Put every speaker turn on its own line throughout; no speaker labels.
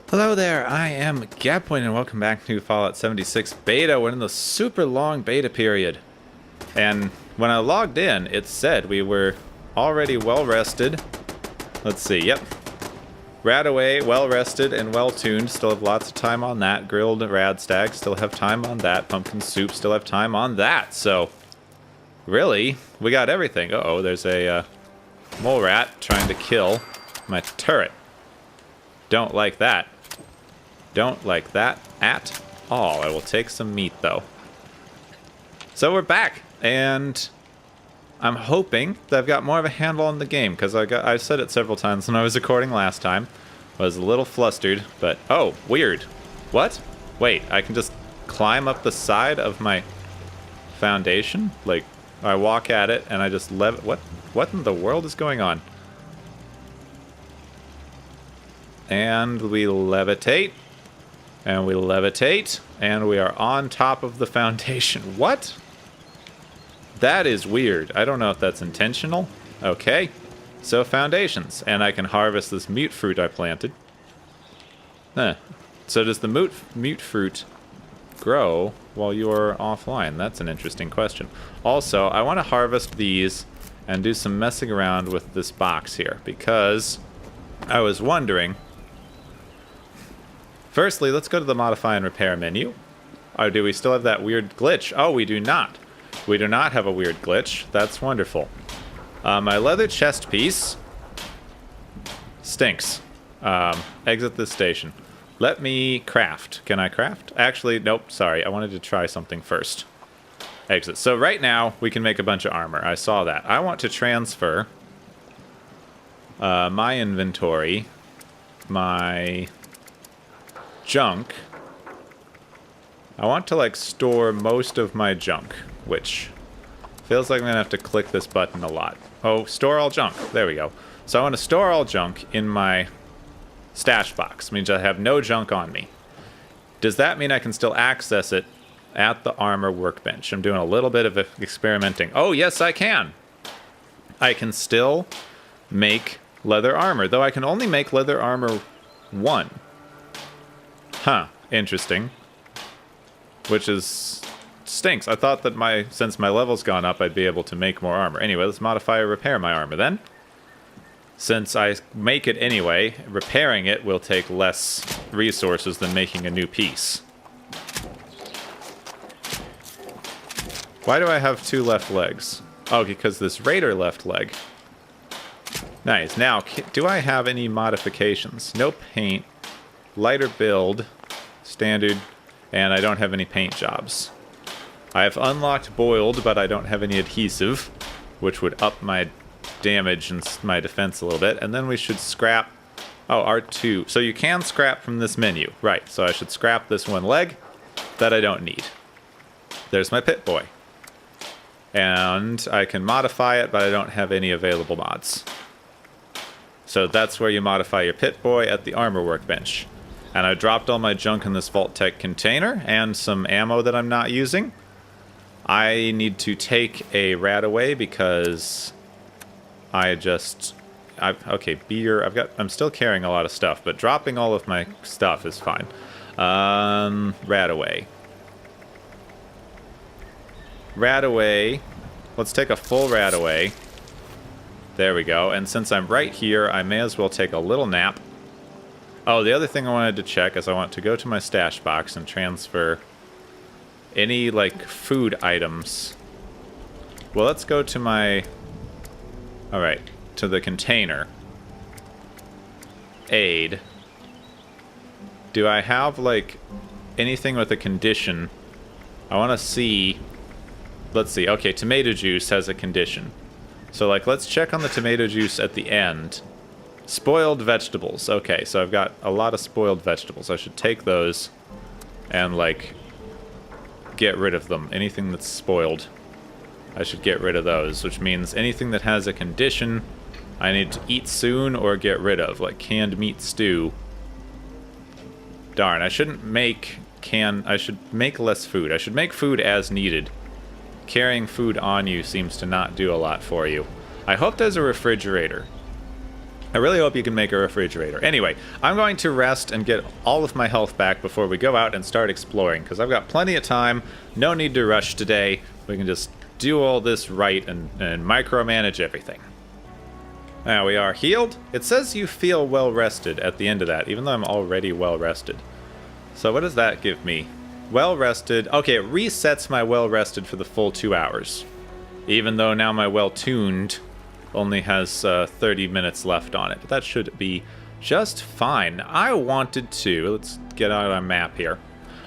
Hello there, I am Gappoint and welcome back to Fallout 76 Beta. We're in the super long beta period. And when I logged in, it said we were already well rested. Let's see, yep. Radaway, well rested and well tuned, still have lots of time on that. Grilled Radstag, still have time on that. Pumpkin Soup, still have time on that. So, really, we got everything. Uh-oh, there's a mole rat trying to kill my turret. Don't like that. Don't like that at all. I will take some meat, though. So we're back, and I'm hoping that I've got more of a handle on the game, because I said it several times when I was recording last time. I was a little flustered, but... Oh, weird. What? Wait, I can just climb up the side of my foundation? Like, I walk at it, and I just What in the world is going on? And we levitate. And we levitate, and we are on top of the foundation. What? That is weird. I don't know if that's intentional. Okay. So foundations. And I can harvest this mute fruit I planted. Huh. So does the mute fruit grow while you're offline? That's an interesting question. Also, I want to harvest these and do some messing around with this box here, because I was wondering... Firstly, let's go to the Modify and Repair menu. Or do we still have that weird glitch? Oh, we do not. We do not have a weird glitch. That's wonderful. My leather chest piece stinks. Exit this station. Let me craft. Can I craft? Actually, nope, sorry. I wanted to try something first. Exit. So right now, we can make a bunch of armor. I saw that. I want to transfer my inventory, my... junk. I want to like store most of my junk, which feels like I'm gonna have to click this button a lot. Oh, store all junk. There we go. So I want to store all junk in my stash box. Means I have no junk on me. Does that mean I can still access it at the armor workbench? I'm doing a little bit of experimenting. Oh, yes, I can. I can still make leather armor, though I can only make leather armor 1. Huh, interesting. Which is... stinks. I thought that since my level's gone up, I'd be able to make more armor. Anyway, let's modify or repair my armor then. Since I make it anyway, repairing it will take less resources than making a new piece. Why do I have 2 left legs? Oh, because this raider left leg. Nice. Now, do I have any modifications? No paint. Lighter build, standard, and I don't have any paint jobs. I have unlocked boiled, but I don't have any adhesive, which would up my damage and my defense a little bit. And then we should scrap... Oh, R2. So you can scrap from this menu. Right, so I should scrap this one leg that I don't need. There's my pit boy. And I can modify it, but I don't have any available mods. So that's where you modify your pit boy, at the armor workbench. And I dropped all my junk in this Vault Tech container, and some ammo that I'm not using. I need to take a Radaway because okay, beer, I'm still carrying a lot of stuff, but dropping all of my stuff is fine. Radaway. Radaway. Let's take a full Radaway. There we go. And since I'm right here, I may as well take a little nap. Oh, the other thing I wanted to check is I want to go to my stash box and transfer any, like, food items. Well, let's go to my... Alright, to the container. Aid. Do I have, like, anything with a condition? I want to see... Let's see. Okay, tomato juice has a condition. So, like, let's check on the tomato juice at the end. Spoiled vegetables. Okay, so I've got a lot of spoiled vegetables. I should take those and, like, get rid of them. Anything that's spoiled, I should get rid of those, which means anything that has a condition I need to eat soon or get rid of, like canned meat stew. Darn, I shouldn't make I should make less food. I should make food as needed. Carrying food on you seems to not do a lot for you. I hope there's a refrigerator. I really hope you can make a refrigerator. Anyway, I'm going to rest and get all of my health back before we go out and start exploring, because I've got plenty of time. No need to rush today. We can just do all this right and micromanage everything. Now we are healed. It says you feel well rested at the end of that, even though I'm already well rested. So what does that give me? Well rested. Okay, it resets my well rested for the full 2 hours. Even though now my well tuned only has 30 minutes left on it. But that should be just fine. I wanted to... Let's get out our map here.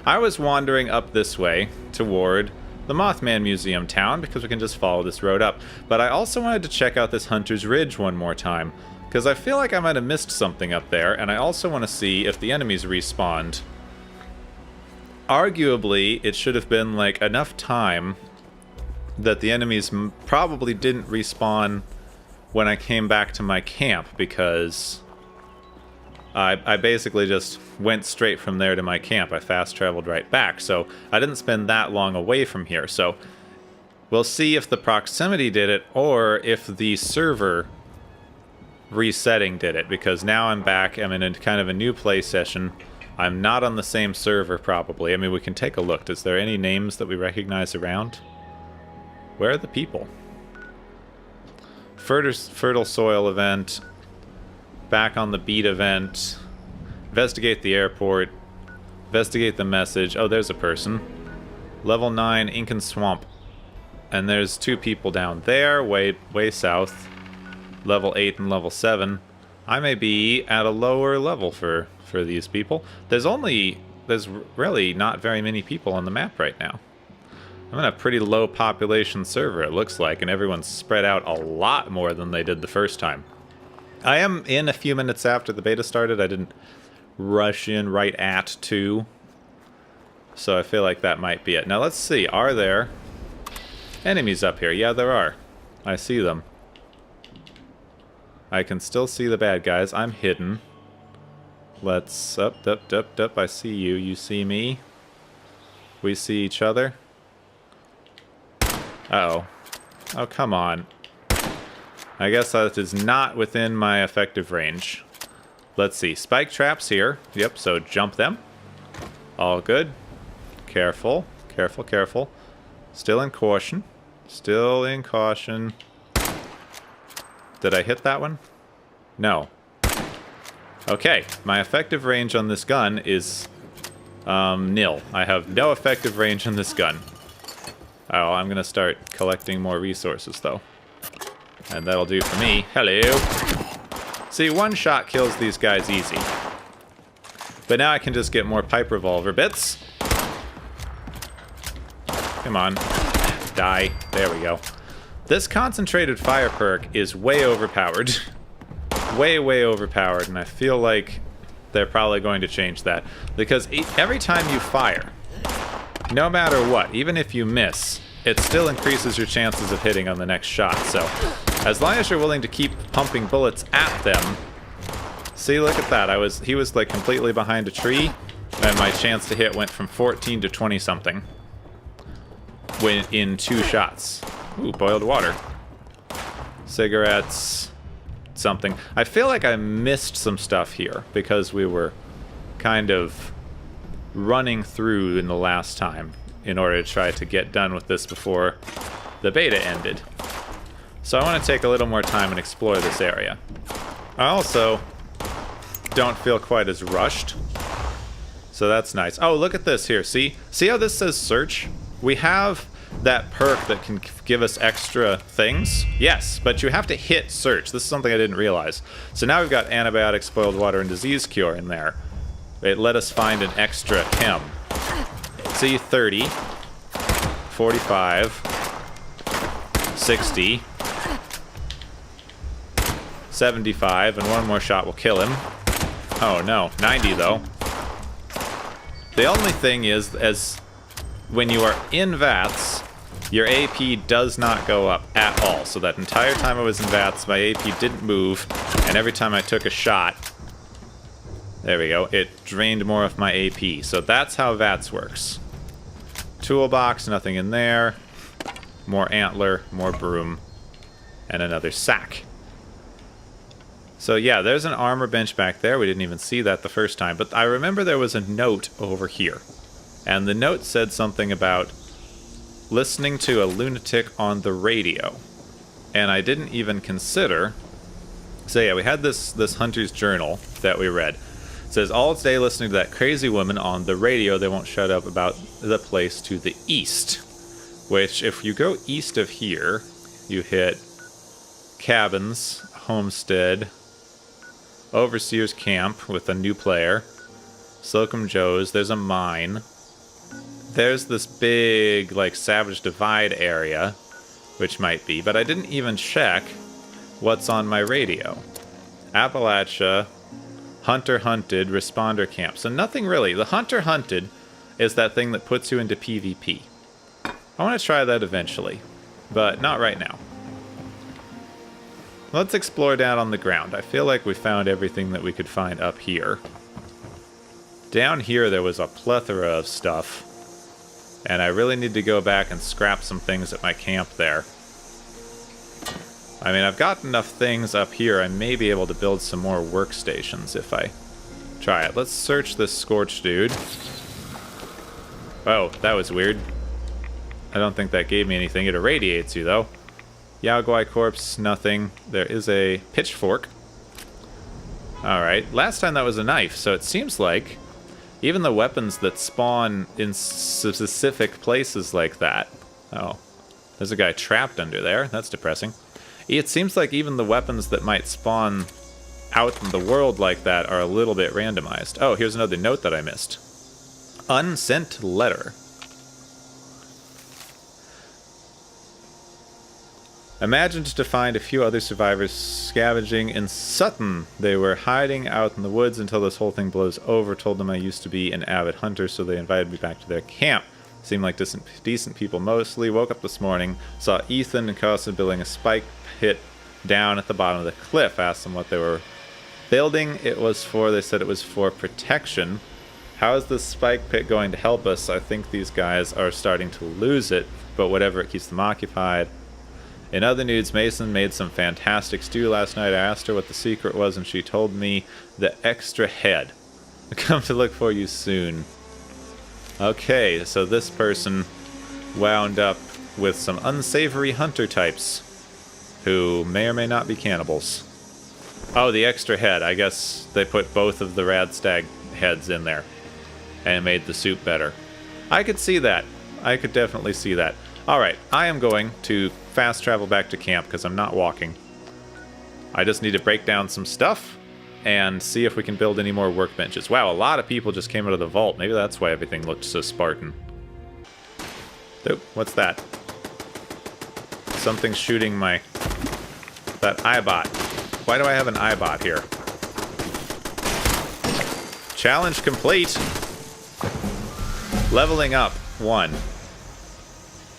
I was wandering up this way toward the Mothman Museum town because we can just follow this road up. But I also wanted to check out this Hunter's Ridge one more time because I feel like I might have missed something up there, and I also want to see if the enemies respawned. Arguably, it should have been like enough time that the enemies probably didn't respawn when I came back to my camp, because I basically just went straight from there to my camp. I fast traveled right back, so I didn't spend that long away from here. So we'll see if the proximity did it or if the server resetting did it, because now I'm back. I'm in a kind of a new play session. I'm not on the same server probably. I mean, we can take a look. Is there any names that we recognize around? Where are the people? Fertile soil event, back on the beat event, investigate the airport, investigate the message. Oh, there's a person. Level 9, Ink and Swamp. And there's 2 people down there, way south. Level 8 and level 7. I may be at a lower level for these people. There's really not very many people on the map right now. I'm in a pretty low population server, it looks like, and everyone's spread out a lot more than they did the first time. I am in a few minutes after the beta started. I didn't rush in right at 2. So I feel like that might be it. Now let's see, are there enemies up here? Yeah, there are. I see them. I can still see the bad guys. I'm hidden. Let's... Up. I see you. You see me. We see each other. Uh-oh. Oh, come on. I guess that is not within my effective range. Let's see. Spike traps here. Yep, so jump them. All good. Careful. Careful. Still in caution. Still in caution. Did I hit that one? No. Okay, my effective range on this gun is nil. I have no effective range on this gun. Oh, I'm gonna start collecting more resources, though. And that'll do for me. Hello! See, one shot kills these guys easy. But now I can just get more pipe revolver bits. Come on. Die. There we go. This concentrated fire perk is way overpowered. way overpowered, and I feel like they're probably going to change that. Because every time you fire, no matter what, even if you miss, it still increases your chances of hitting on the next shot. So, as long as you're willing to keep pumping bullets at them... See, look at that. He was like completely behind a tree, and my chance to hit went from 14 to 20-something. In 2 shots. Ooh, boiled water. Cigarettes. Something. I feel like I missed some stuff here, because we were kind of running through in the last time in order to try to get done with this before the beta ended. So I want to take a little more time and explore this area. I also don't feel quite as rushed, so that's nice. Oh, look at this here. See how this says search? We have that perk that can give us extra things. Yes, but you have to hit search. This is something I didn't realize. So now we've got antibiotics, boiled water, and disease cure in there. It let us find an extra chem. See, 30, 45, 60, 75, and one more shot will kill him. Oh no, 90 though. The only thing is, as when you are in VATS, your AP does not go up at all. So that entire time I was in VATS, my AP didn't move, and every time I took a shot, there we go, it drained more of my AP. So that's how VATS works. Toolbox, nothing in there. More antler, more broom, and another sack. So yeah, there's an armor bench back there. We didn't even see that the first time. But I remember there was a note over here. And the note said something about listening to a lunatic on the radio. And I didn't even consider... So yeah, we had this hunter's journal that we read. It says, all day listening to that crazy woman on the radio. They won't shut up about the place to the east. Which, if you go east of here, you hit cabins, homestead, overseer's camp with a new player, Slocum Joe's, there's a mine. There's this big, like, Savage Divide area, which might be, but I didn't even check what's on my radio. Appalachia, Hunter Hunted, Responder Camp. So nothing really. The Hunter Hunted is that thing that puts you into PvP. I want to try that eventually, but not right now. Let's explore down on the ground. I feel like we found everything that we could find up here. Down here there was a plethora of stuff, and I really need to go back and scrap some things at my camp there. I mean, I've got enough things up here, I may be able to build some more workstations if I try it. Let's search this scorched dude. Oh, that was weird. I don't think that gave me anything. It irradiates you, though. Yaogwai corpse, nothing. There is a pitchfork. Alright, last time that was a knife, so it seems like even the weapons that spawn in specific places like that... Oh, there's a guy trapped under there. That's depressing. It seems like even the weapons that might spawn out in the world like that are a little bit randomized. Oh, here's another note that I missed. Unsent letter. Imagined to find a few other survivors scavenging in Sutton. They were hiding out in the woods until this whole thing blows over. Told them I used to be an avid hunter, so they invited me back to their camp. Seemed like decent people mostly. Woke up this morning, saw Ethan and Carson building a spike pit down at the bottom of the cliff. Asked them what they were building. They said it was for protection. How is this spike pit going to help us? I think these guys are starting to lose it, but whatever, it keeps them occupied. In other news, Mason made some fantastic stew last night. I asked her what the secret was, and she told me the extra head. Come to look for you soon. Okay, so this person wound up with some unsavory hunter types who may or may not be cannibals. Oh, the extra head. I guess they put both of the rad stag heads in there and made the soup better. I could see that. I could definitely see that. Alright, I am going to fast travel back to camp because I'm not walking. I just need to break down some stuff and see if we can build any more workbenches. Wow, a lot of people just came out of the vault. Maybe that's why everything looked so Spartan. Oh, what's that? Something's shooting my... that eyebot. Why do I have an eyebot here? Challenge complete. Leveling up 1.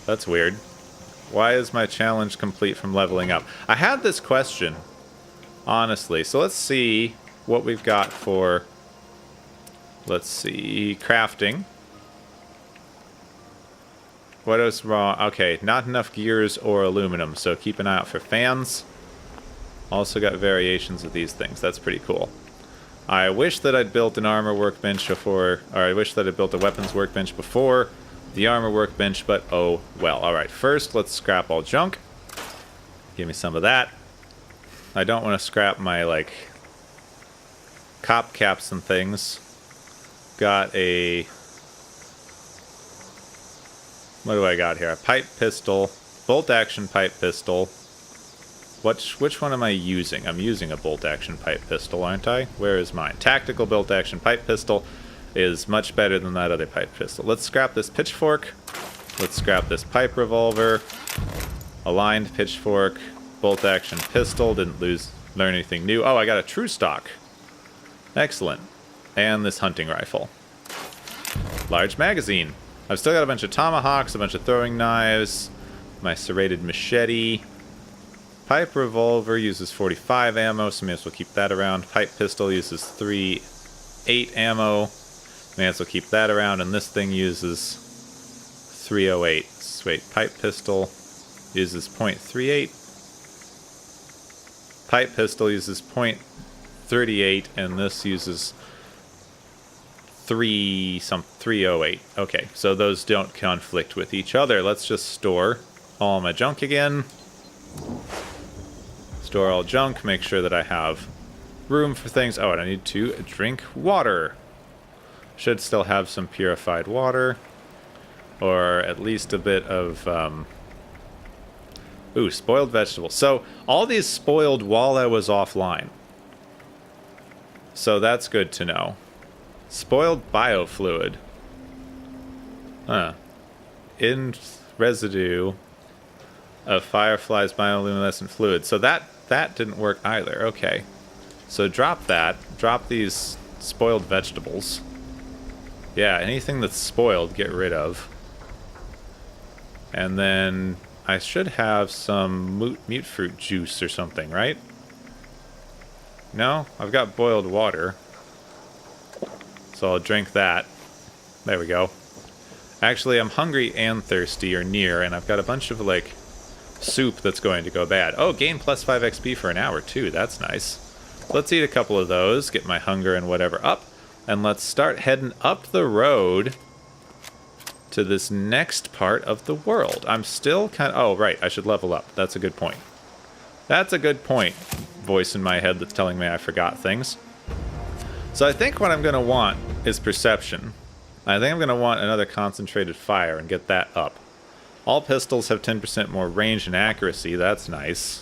That's weird. Why is my challenge complete from leveling up? I had this question, honestly. So let's see what we've got for... Let's see... crafting. What is wrong? Okay, not enough gears or aluminum, so keep an eye out for fans. Also got variations of these things. That's pretty cool. I wish that I'd built an armor workbench before... Or I wish that I'd built a weapons workbench before the armor workbench, but oh well. Alright, first let's scrap all junk. Give me some of that. I don't want to scrap my, like, cop caps and things. Got a... What do I got here? A pipe pistol, bolt-action pipe pistol. Which one am I using? I'm using a bolt-action pipe pistol, aren't I? Where is mine? Tactical bolt-action pipe pistol is much better than that other pipe pistol. Let's scrap this pitchfork. Let's scrap this pipe revolver. Aligned pitchfork. Bolt-action pistol. Didn't learn anything new. Oh, I got a true stock. Excellent. And this hunting rifle. Large magazine. I've still got a bunch of tomahawks, a bunch of throwing knives, my serrated machete. Pipe revolver uses 45 ammo, so may as well keep that around. Pipe pistol uses 3.8 ammo. May as well keep that around, and this thing uses 308. Wait, pipe pistol uses .38. pipe pistol uses .38, and this uses 308. Okay, so those don't conflict with each other. Let's just store all my junk again. Store all junk, make sure that I have room for things. Oh, and I need to drink water. Should still have some purified water. Or at least a bit of, ooh, spoiled vegetables. So, all these spoiled while I was offline. So that's good to know. Spoiled biofluid. Huh. In residue of fireflies bioluminescent fluid. So that didn't work either. Okay. So drop that. Drop these spoiled vegetables. Yeah, anything that's spoiled, get rid of. And then I should have some mute fruit juice or something, right? No? I've got boiled water. So I'll drink that. There we go. Actually, I'm hungry and thirsty or near, and I've got a bunch of, like, soup that's going to go bad. Oh, gain plus 5 XP for an hour, too. That's nice. Let's eat a couple of those, get my hunger and whatever up, and let's start heading up the road to this next part of the world. I'm still kind of... Oh, right, I should level up. That's a good point. That's a good point. Voice in my head that's telling me I forgot things. So I think what I'm going to want is perception. I think I'm going to want another concentrated fire and get that up. All pistols have 10% more range and accuracy. That's nice.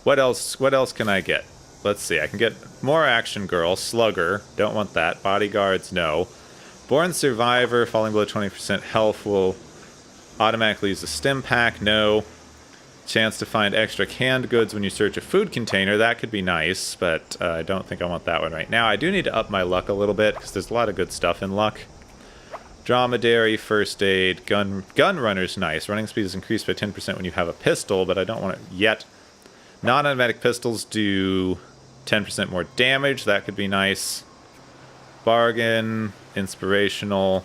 What else can I get? Let's see. I can get more action girl, slugger. Don't want that. Bodyguards, no. Born survivor, falling below 20% health will automatically use a stim pack. No. Chance to find extra canned goods when you search a food container. That could be nice, but I don't think I want that one right now. I do need to up my luck a little bit, because there's a lot of good stuff in luck. Dromedary, first aid, gun runner's nice. Running speed is increased by 10% when you have a pistol, but I don't want it yet. Non-automatic pistols do 10% more damage. That could be nice. Bargain, inspirational.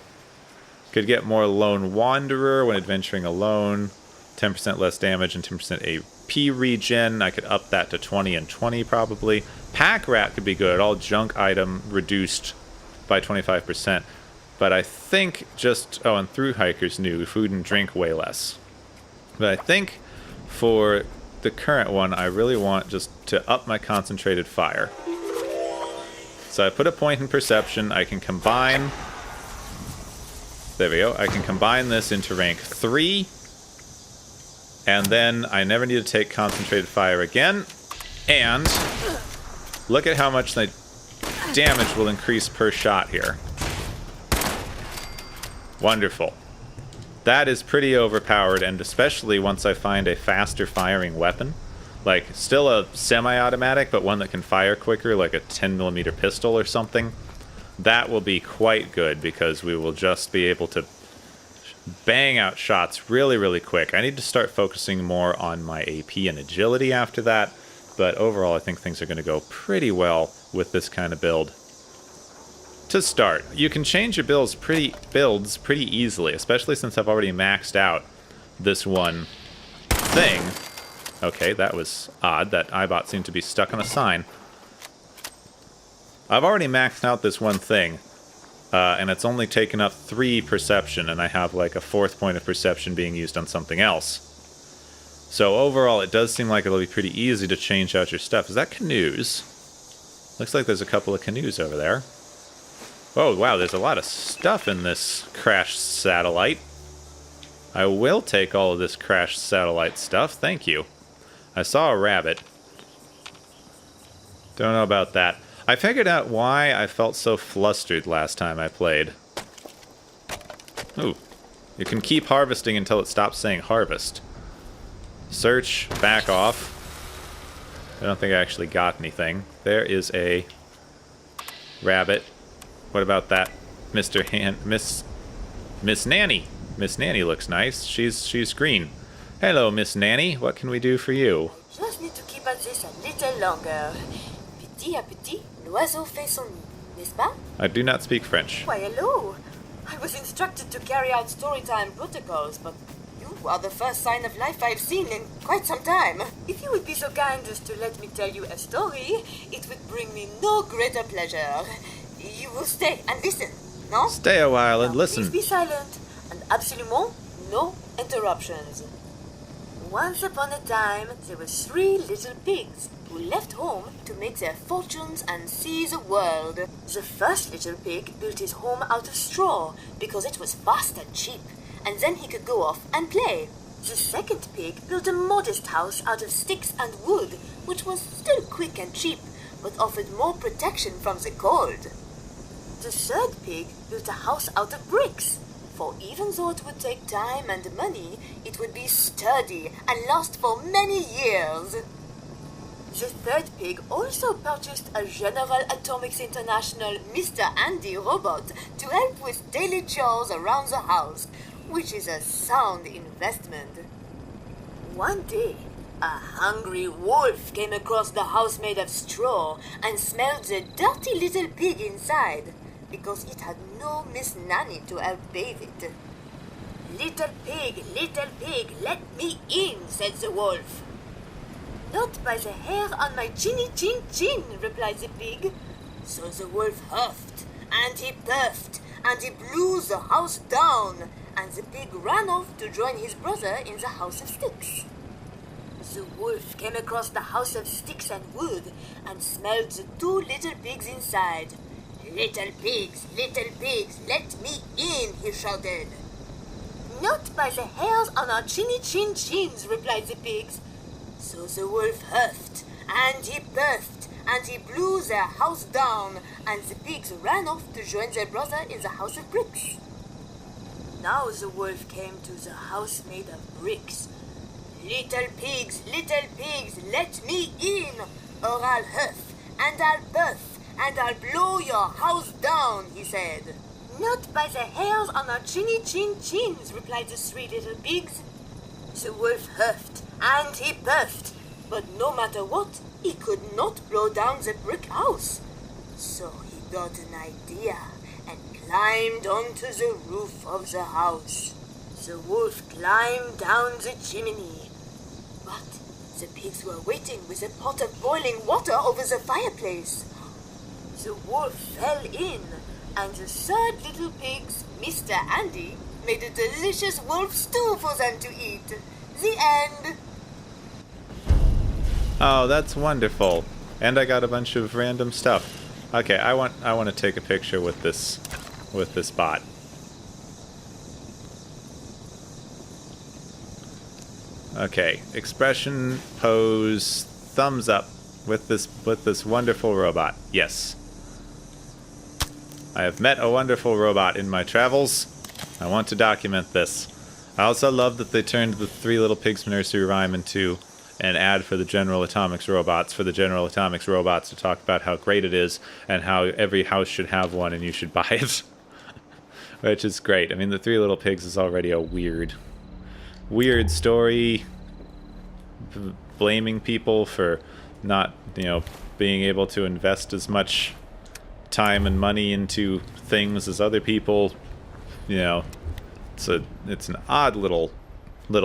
Could get more lone wanderer when adventuring alone. 10% less damage and 10% AP regen. I could up that to 20 and 20 probably. Pack rat could be good. All junk item reduced by 25%. But I think just... Oh, and through hikers new. Food and drink way less. But I think for the current one, I really want just to up my concentrated fire. So I put a point in perception. I can combine... There we go. I can combine this into rank 3. And then I never need to take concentrated fire again. And look at how much the damage will increase per shot here. Wonderful. That is pretty overpowered, and especially once I find a faster firing weapon. Like, still a semi-automatic, but one that can fire quicker, like a 10mm pistol or something. That will be quite good, because we will just be able to bang out shots really, really quick. I need to start focusing more on my AP and agility after that, but overall I think things are going to go pretty well with this kind of build. To start, you can change your builds pretty easily, especially since I've already maxed out this one thing. Okay, that was odd. That iBot seemed to be stuck on a sign. I've already maxed out this one thing, and it's only taken up 3 perception, and I have like a 4th point of perception being used on something else. So overall, it does seem like it'll be pretty easy to change out your stuff. Is that canoes? Looks like there's a couple of canoes over there. Oh, wow, there's a lot of stuff in this crashed satellite. I will take all of this crashed satellite stuff, thank you. I saw a rabbit. Don't know about that. I figured out why I felt so flustered last time I played. Ooh. You can keep harvesting until it stops saying harvest. Search, back off. I don't think I actually got anything. There is a rabbit. What about that Miss Nanny? Miss Nanny looks nice. She's green. Hello, Miss Nanny. What can we do for you?
Just need to keep at this a little longer. Petit à petit, l'oiseau fait son nid, n'est-ce pas?
I do not speak French.
Why, hello. I was instructed to carry out storytime protocols, but you You are the first sign of life I've seen in quite some time. If you would be so kind as to let me tell you a story, it would bring me no greater pleasure. You will stay and listen, no?
Stay a while and
Now,
listen.
please be silent, and absolument no interruptions. Once upon a time, there were 3 little pigs who left home to make their fortunes and see the world. The first little pig built his home out of straw because it was fast and cheap, and then he could go off and play. The second pig built a modest house out of sticks and wood, which was still quick and cheap, but offered more protection from the cold. The third pig built a house out of bricks, for even though it would take time and money, it would be sturdy and last for many years. The third pig also purchased a General Atomics International Mr. Andy robot to help with daily chores around the house, which is a sound investment. One day, a hungry wolf came across the house made of straw and smelled the dirty little pig inside, because it had no Miss Nanny to help bathe it. Little pig, let me in," said the wolf. "Not by the hair on my chinny chin chin," replied the pig. So the wolf huffed, and he puffed, and he blew the house down, and the pig ran off to join his brother in the house of sticks. The wolf came across the house of sticks and wood, and smelled the 2 little pigs inside. Little pigs, let me in," he shouted. "Not by the hairs on our chinny chin chins," replied the pigs. So the wolf huffed, and he puffed, and he blew their house down, and the pigs ran off to join their brother in the house of bricks. Now the wolf came to the house made of bricks. Little pigs, let me in, or I'll huff, and I'll puff, and I'll blow your house down," he said. "Not by the hairs on our chinny chin chins," replied the 3 little pigs. The wolf huffed, and he puffed, but no matter what, he could not blow down the brick house. So he got an idea and climbed onto the roof of the house. The wolf climbed down the chimney, but the pigs were waiting with a pot of boiling water over the fireplace. The wolf fell in, and the 3rd little pigs, Mr. Andy, made a delicious wolf stew for them to eat. The end.
Oh, that's wonderful. And I got a bunch of random stuff. Okay, I want to take a picture with this bot. Okay, expression, pose, thumbs up with this wonderful robot. Yes. I have met a wonderful robot in my travels. I want to document this. I also love that they turned the 3 Little Pigs nursery rhyme into an ad for the General Atomics robots, for the General Atomics robots to talk about how great it is and how every house should have one and you should buy it. Which is great. I mean, the 3 Little Pigs is already a weird story, blaming people for not, being able to invest as much time and money into things as other people. It's an odd little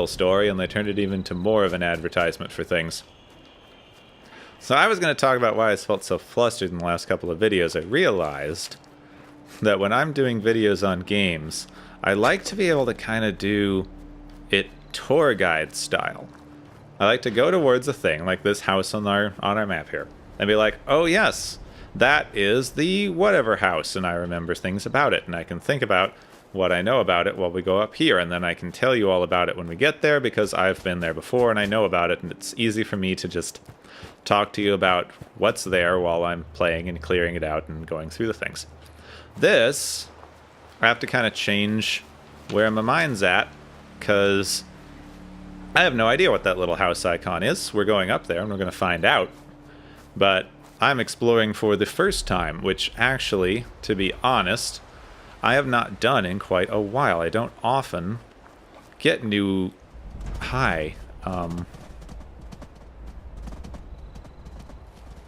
story, and they turned it even to more of an advertisement for things. So I was going to talk about why I felt so flustered in the last couple of videos. I realized that when I'm doing videos on games, I like to be able to kind of do it tour guide style. I like to go towards a thing like this house on our map here and be like, oh yes, that is the whatever house, and I remember things about it, and I can think about what I know about it while we go up here, and then I can tell you all about it when we get there because I've been there before and I know about it, and it's easy for me to just talk to you about what's there while I'm playing and clearing it out and going through the things. This, I have to kind of change where my mind's at, because I have no idea what that little house icon is. We're going up there and we're going to find out. But I'm exploring for the first time, which actually, to be honest, I have not done in quite a while. I don't often get new... Hi.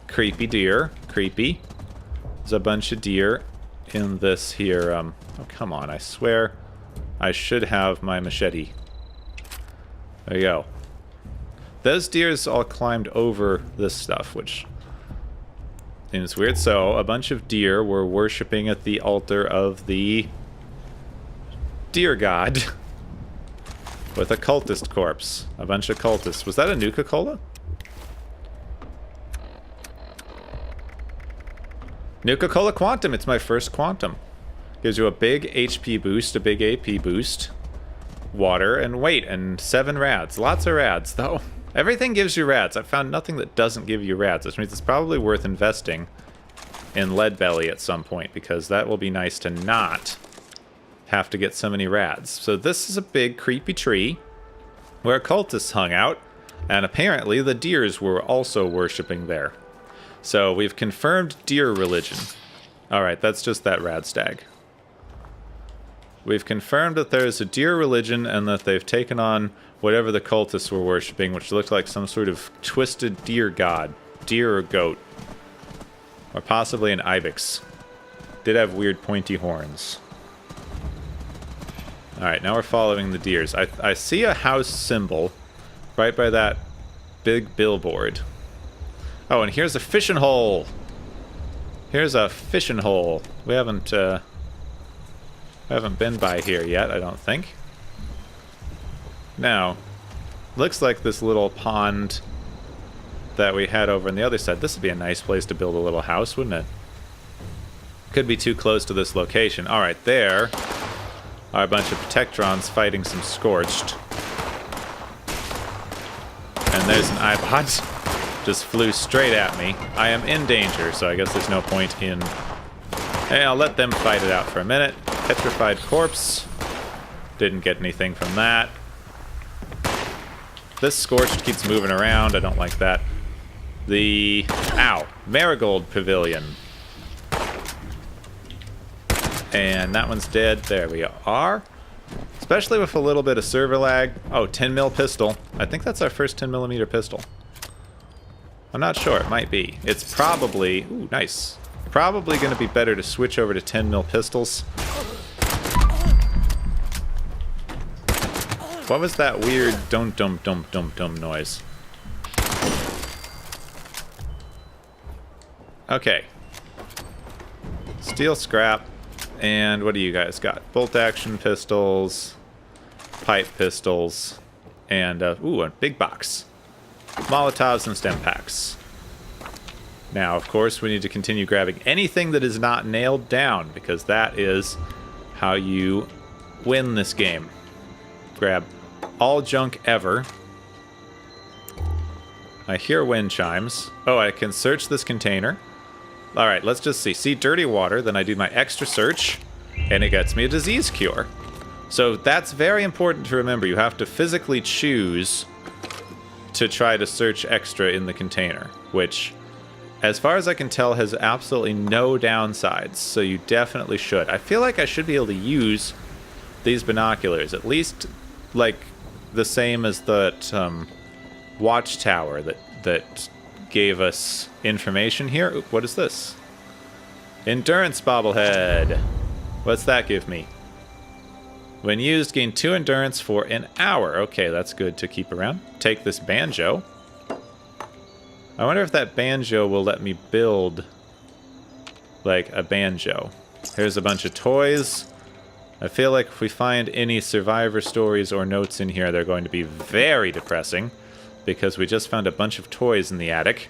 Creepy deer. Creepy. There's a bunch of deer in this here... oh, come on. I swear I should have my machete There you go. Those deers all climbed over this stuff, which seems weird. So, a bunch of deer were worshipping at the altar of the deer god with a cultist corpse. A bunch of cultists. Was that a Nuka-Cola? Nuka-Cola Quantum. It's my first Quantum. Gives you a big HP boost, a big AP boost, water, and weight, and 7 rads. Lots of rads, though. Everything gives you rads. I've found nothing that doesn't give you rads, which means it's probably worth investing in Lead Belly at some point, because that will be nice to not have to get so many rads. So this is a big creepy tree where cultists hung out, and apparently the deers were also worshipping there. So we've confirmed deer religion. Alright, that's just that rad stag. We've confirmed that there is a deer religion and that they've taken on whatever the cultists were worshipping, which looked like some sort of twisted deer god. Deer or goat. Or possibly an ibex. Did have weird pointy horns. Alright, now we're following the deers. I see a house symbol right by that big billboard. Oh, and here's a fishing hole! Here's a fishing hole. We haven't been by here yet, I don't think. Now, looks like this little pond that we had over on the other side. This would be a nice place to build a little house, wouldn't it? Could be too close to this location. Alright, there are a bunch of Protectrons fighting some Scorched. And there's an iBot. Just flew straight at me. I am in danger, so I guess there's no point in... Hey, I'll let them fight it out for a minute. Petrified corpse. Didn't get anything from that. This Scorched keeps moving around. I don't like that. The... Ow! Marigold Pavilion. And that one's dead. There we are. Especially with a little bit of server lag. Oh, 10mm pistol. I think that's our first 10mm pistol. I'm not sure. It might be. It's probably... Ooh, nice. Probably going to be better to switch over to 10mm pistols. What was that weird dum-dum-dum-dum-dum noise? Okay. Steel scrap. And what do you guys got? Bolt action pistols, pipe pistols, and ooh, a big box. Molotovs and stem packs. Now, of course, we need to continue grabbing anything that is not nailed down, because that is how you win this game. Grab all junk ever. I hear wind chimes. Oh, I can search this container. Alright, let's just see. See dirty water, then I do my extra search, and it gets me a disease cure. So that's very important to remember. You have to physically choose to try to search extra in the container, which, as far as I can tell, has absolutely no downsides, so you definitely should. I feel like I should be able to use these binoculars, at least like the same as that watchtower that gave us information here. Oop, what is this? Endurance bobblehead. What's that give me? When used, gain 2 endurance for an hour. Okay, that's good to keep around. Take this banjo. I wonder if that banjo will let me build like a banjo. Here's a bunch of toys. I feel like if we find any survivor stories or notes in here, they're going to be very depressing, because we just found a bunch of toys in the attic.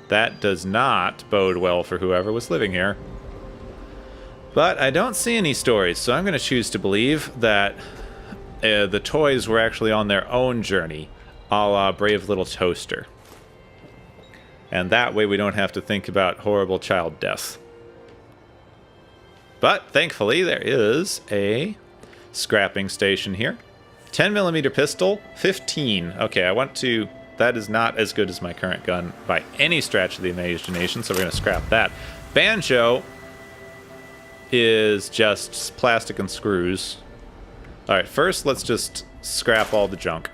That does not bode well for whoever was living here. But I don't see any stories, so I'm going to choose to believe that the toys were actually on their own journey, a la Brave Little Toaster. And that way we don't have to think about horrible child death. But thankfully there is a scrapping station here. 10mm pistol, 15. Okay, I want to... That is not as good as my current gun by any stretch of the imagination, so we're going to scrap that. Banjo is just plastic and screws. Alright, first let's just scrap all the junk.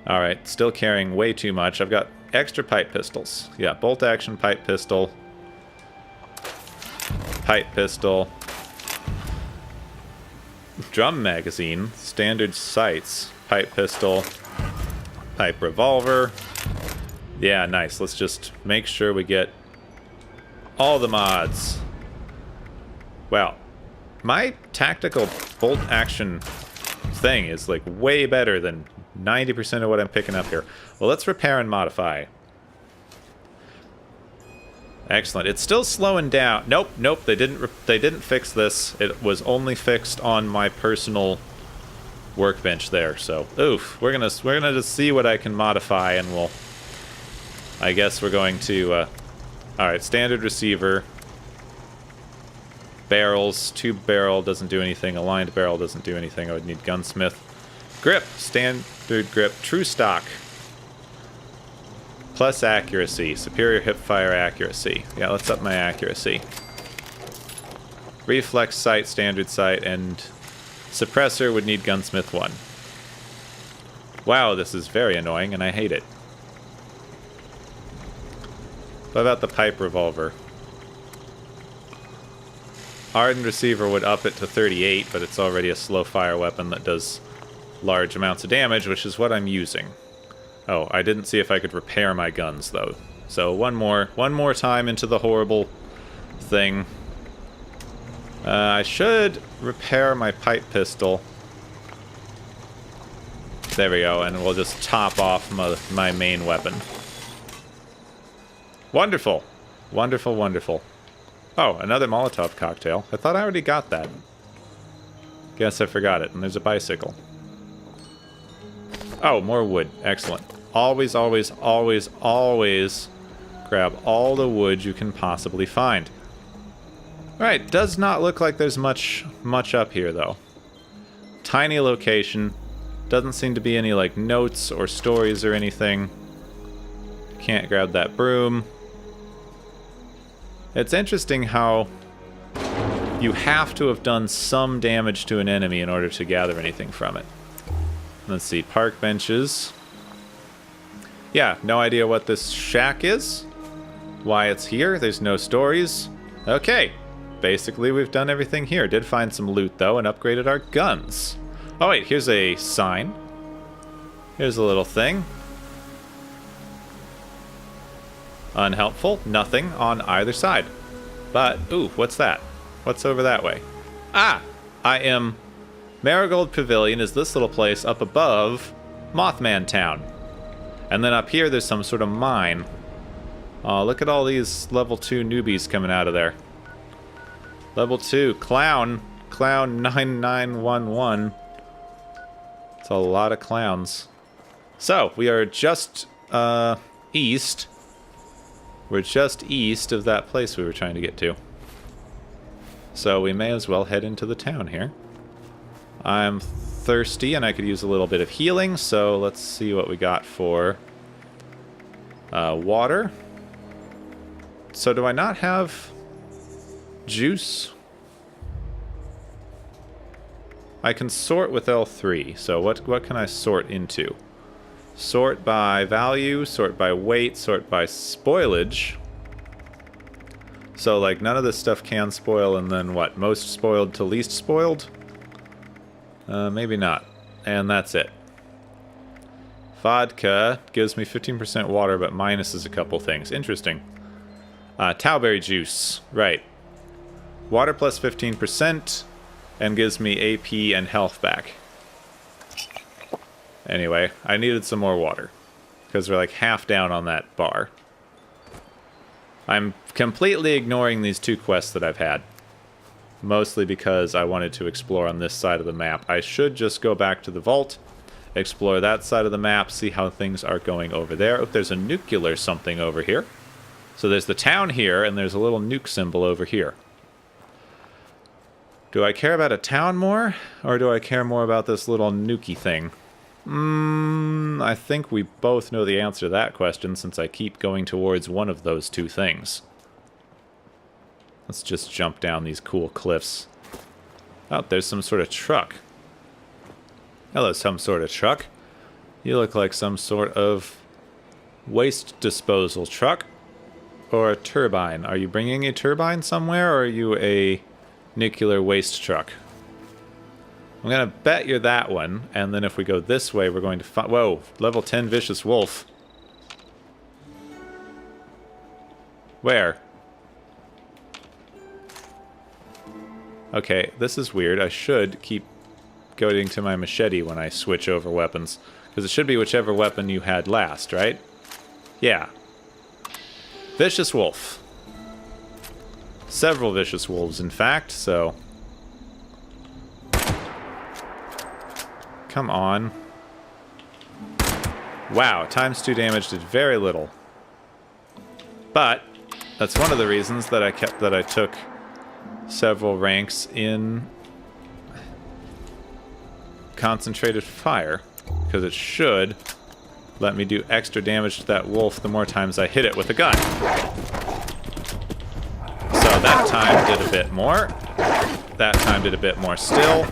Alright, still carrying way too much. I've got extra pipe pistols. Yeah, bolt action pipe pistol. Pipe pistol. Drum magazine. Standard sights. pipe pistol, pipe revolver. Yeah, nice. Let's just make sure we get all the mods. Wow. My tactical bolt action thing is like way better than 90% of what I'm picking up here. Well, let's repair and modify. Excellent. It's still slowing down. Nope, nope. They didn't fix this. It was only fixed on my personal workbench there. So, oof. We're gonna just see what I can modify, and we'll. I guess we're going to. All right, standard receiver. Barrels. Tube barrel doesn't do anything. Aligned barrel doesn't do anything. I would need gunsmith. Grip. Standard grip. True stock. Plus accuracy. Superior hip fire accuracy. Yeah, let's up my accuracy. Reflex sight, standard sight, and suppressor would need gunsmith 1. Wow, this is very annoying, and I hate it. What about the pipe revolver? Hardened receiver would up it to 38, but it's already a slow fire weapon that does large amounts of damage, which is what I'm using. Oh, I didn't see if I could repair my guns, though. So one more time into the horrible thing. I should repair my pipe pistol. There we go, and we'll just top off my main weapon. Wonderful. Wonderful, wonderful. Oh, another Molotov cocktail. I thought I already got that. Guess I forgot it, and there's a bicycle. Oh, more wood. Excellent. Always, always, always, always grab all the wood you can possibly find. Alright, does not look like there's much up here, though. Tiny location. Doesn't seem to be any, like, notes or stories or anything. Can't grab that broom. It's interesting how you have to have done some damage to an enemy in order to gather anything from it. Let's see, park benches. Yeah, no idea what this shack is. Why it's here. There's no stories. Okay. Basically, we've done everything here. Did find some loot, though, and upgraded our guns. Oh, wait. Here's a sign. Here's a little thing. Unhelpful. Nothing on either side. But, ooh, what's that? What's over that way? Ah! I am... Marigold Pavilion is this little place up above Mothman Town. And then up here, there's some sort of mine. Oh, look at all these level 2 newbies coming out of there. Level 2, Clown 9911. It's a lot of clowns. So, we are just east. We're just east of that place we were trying to get to. So we may as well head into the town here. I'm thirsty and I could use a little bit of healing, so let's see what we got for water. So do I not have juice? I can sort with L3, so what can I sort into? Sort by value, sort by weight, sort by spoilage. So, like, none of this stuff can spoil, and then what? Most spoiled to least spoiled? Maybe not. And that's it. Vodka gives me 15% water, but minuses a couple things. Interesting. Towberry juice. Right. Water plus 15%, and gives me AP and health back. Anyway, I needed some more water, because we're like half down on that bar. I'm completely ignoring these 2 quests that I've had. Mostly because I wanted to explore on this side of the map. I should just go back to the vault, explore that side of the map, see how things are going over there. Oh, there's a nuclear something over here. So there's the town here, and there's a little nuke symbol over here. Do I care about a town more, or do I care more about this little nukey thing? I think we both know the answer to that question, since I keep going towards one of those 2 things. Let's just jump down these cool cliffs. Oh, there's some sort of truck. Hello, some sort of truck. You look like some sort of waste disposal truck. Or a turbine. Are you bringing a turbine somewhere, or are you a nuclear waste truck? I'm going to bet you're that one, and then if we go this way, we're going to find... Whoa, level 10 Vicious Wolf. Where? Okay, this is weird. I should keep going to my machete when I switch over weapons. Because it should be whichever weapon you had last, right? Yeah. Vicious Wolf. Several Vicious Wolves, in fact, so... Come on. Wow, times 2 damage did very little. But that's one of the reasons that I took several ranks in concentrated fire, because it should let me do extra damage to that wolf the more times I hit it with a gun. So that time did a bit more. That time did a bit more still.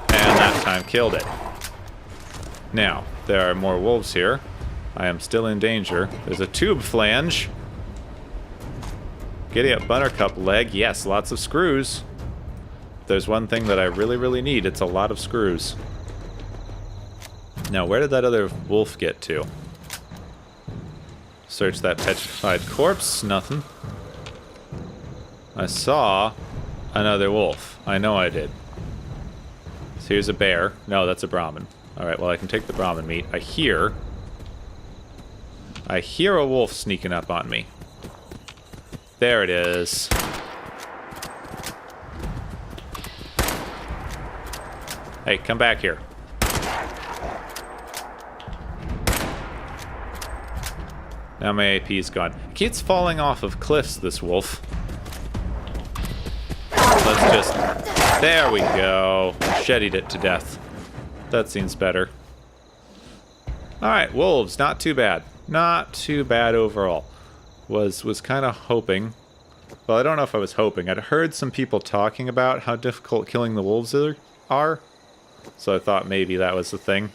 And that time killed it. Now, there are more wolves here. I am still in danger. There's a tube flange. Giddy up buttercup leg. Yes, lots of screws. There's one thing that I really, really need. It's a lot of screws. Now, where did that other wolf get to? Search that petrified corpse. Nothing. I saw another wolf. I know I did. So here's a bear. No, that's a Brahmin. Alright, well, I can take the Brahmin meat. I hear a wolf sneaking up on me. There it is. Hey, come back here. Now my AP's gone. It keeps falling off of cliffs, this wolf. Let's just... There we go. Macheted it to death. That seems better. Alright, wolves. Not too bad. Not too bad overall. Was kind of hoping... Well, I don't know if I was hoping. I'd heard some people talking about how difficult killing the wolves are. So I thought maybe that was the thing.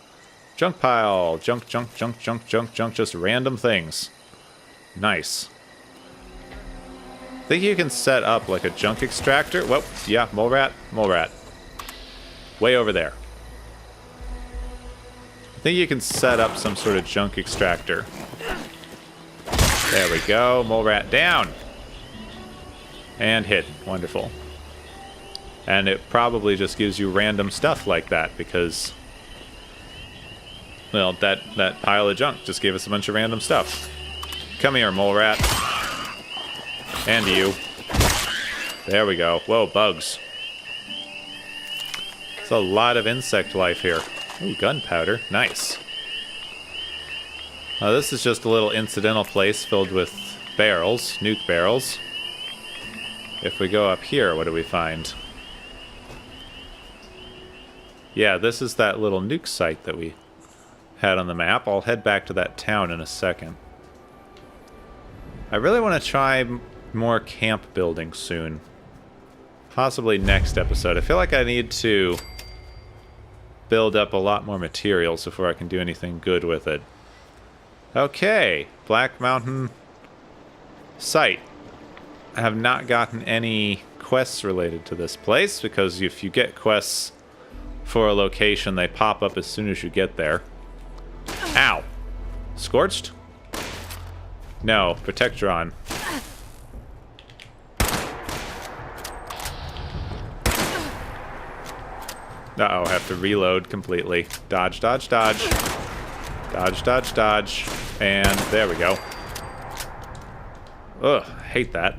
Junk pile. Junk, junk, junk, junk, junk, junk. Just random things. Nice. I think you can set up like a junk extractor. Whoop, yeah, mole rat, mole rat. Way over there. I think you can set up some sort of junk extractor. There we go, mole rat down. And hit, wonderful. And it probably just gives you random stuff like that because, well, that pile of junk just gave us a bunch of random stuff. Come here, mole rat. And you. There we go. Whoa, bugs. There's a lot of insect life here. Ooh, gunpowder. Nice. Now this is just a little incidental place filled with barrels, nuke barrels. If we go up here, what do we find? Yeah, this is that little nuke site that we had on the map. I'll head back to that town in a second. I really want to try more camp building soon. Possibly next episode. I feel like I need to build up a lot more materials before I can do anything good with it. Okay, Black Mountain site. I have not gotten any quests related to this place because if you get quests for a location, they pop up as soon as you get there. Ow. Scorched? No, Protectron. Uh-oh, I have to reload completely. Dodge, dodge, dodge. Dodge, dodge, dodge. And there we go. Ugh, hate that.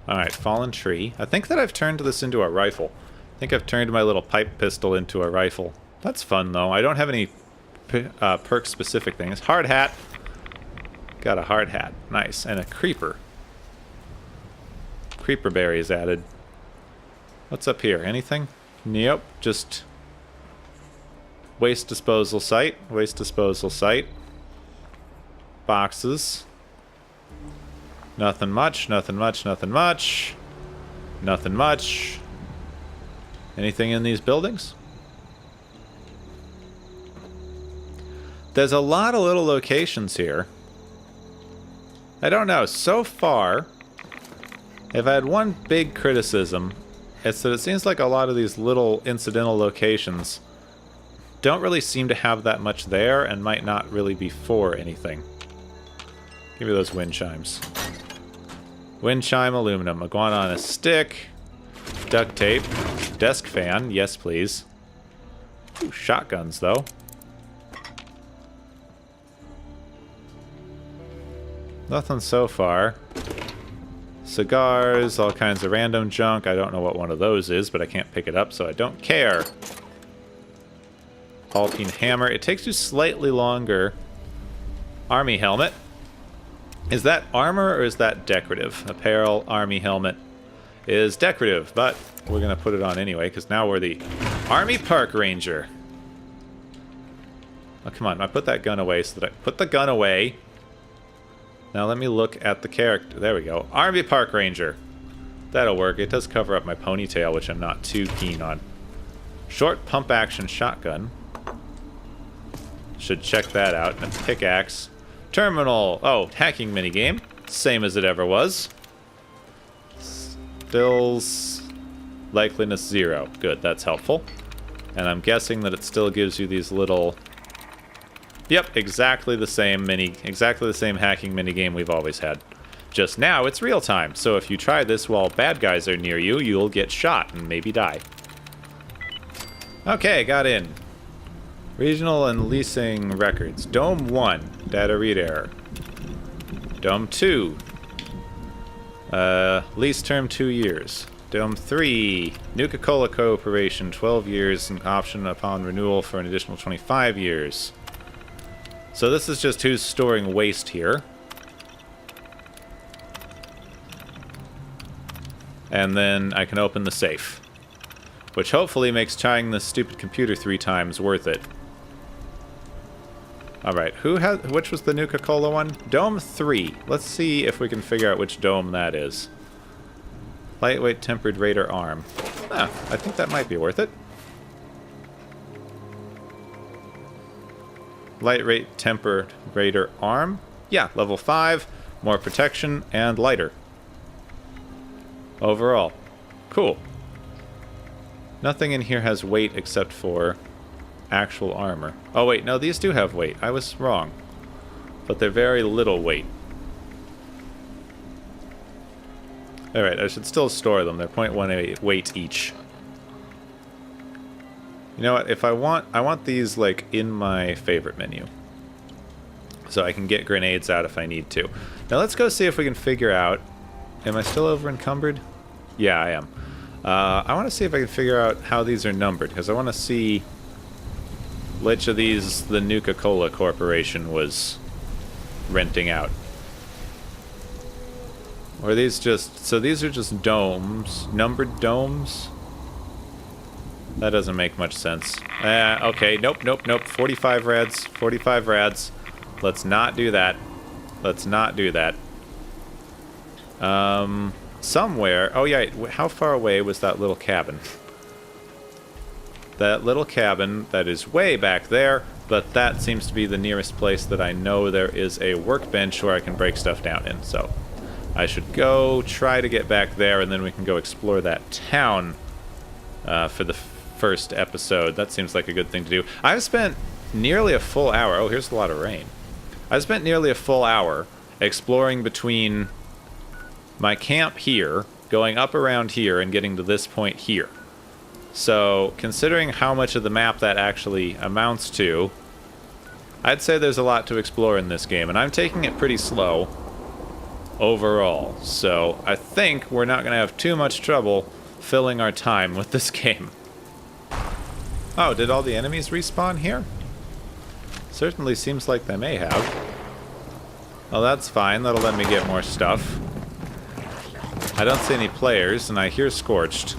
Alright, fallen tree. I think that I've turned this into a rifle. I think I've turned my little pipe pistol into a rifle. That's fun, though. I don't have any perk-specific things. Hard hat. Got a hard hat. Nice. And a creeper. Creeper berries added. What's up here? Anything? Nope. Just waste disposal site. Waste disposal site. Boxes. Nothing much. Nothing much. Nothing much. Nothing much. Anything in these buildings? There's a lot of little locations here. I don't know. So far, if I had one big criticism is that it seems like a lot of these little incidental locations don't really seem to have that much there and might not really be for anything. Give me those wind chimes. Wind chime aluminum. Iguana on a stick. Duct tape. Desk fan. Yes, please. Ooh, shotguns, though. Nothing so far. Cigars, all kinds of random junk. I don't know what one of those is, but I can't pick it up, so I don't care. Alpine hammer. It takes you slightly longer. Army helmet. Is that armor or is that decorative? Apparel, army helmet is decorative, but we're going to put it on anyway, because now we're the Army Park Ranger. Oh, come on. I put that gun away so that I... Put the gun away. Now let me look at the character. There we go. Army Park Ranger. That'll work. It does cover up my ponytail, which I'm not too keen on. Short pump action shotgun. Should check that out. And pickaxe. Terminal. Oh, hacking minigame. Same as it ever was. Stills. Likeliness 0. Good, that's helpful. And I'm guessing that it still gives you these little... Yep, exactly the same hacking minigame we've always had. Just now, it's real time, so if you try this while bad guys are near you, you'll get shot and maybe die. Okay, got in. Regional and leasing records. Dome 1, data read error. Dome 2, lease term 2 years. Dome 3, Nuka-Cola Cooperation, 12 years, and option upon renewal for an additional 25 years. So this is just who's storing waste here. And then I can open the safe. Which hopefully makes trying this stupid computer 3 times worth it. Alright, which was the Nuka-Cola one? Dome 3. Let's see if we can figure out which dome that is. Lightweight tempered radar arm. Ah, I think that might be worth it. Lightweight tempered radar arm. Yeah, level 5, more protection, and lighter. Overall. Cool. Nothing in here has weight except for actual armor. Oh wait, no, these do have weight. I was wrong. But they're very little weight. Alright, I should still store them. They're 0.18 weight each. You know what, if I want these, like, in my favorite menu. So I can get grenades out if I need to. Now let's go see if we can figure out... Am I still over encumbered? Yeah, I am. I want to see if I can figure out how these are numbered, because I want to see which of these the Nuka-Cola Corporation was renting out. Or are these just... So these are just domes. Numbered domes? That doesn't make much sense. Okay, nope. 45 rads. 45 rads. Let's not do that. Let's not do that. Somewhere... Oh, yeah, how far away was that little cabin? That little cabin that is way back there, but that seems to be the nearest place that I know there is a workbench where I can break stuff down in, so... I should go try to get back there, and then we can go explore that town for the first episode. That seems like a good thing to do. I've spent nearly a full hour... Oh, here's a lot of rain. I've spent nearly a full hour exploring between my camp here, going up around here, and getting to this point here. So, considering how much of the map that actually amounts to, I'd say there's a lot to explore in this game, and I'm taking it pretty slow overall. So, I think we're not going to have too much trouble filling our time with this game. Oh, did all the enemies respawn here? Certainly seems like they may have. Well, that's fine. That'll let me get more stuff. I don't see any players, and I hear Scorched.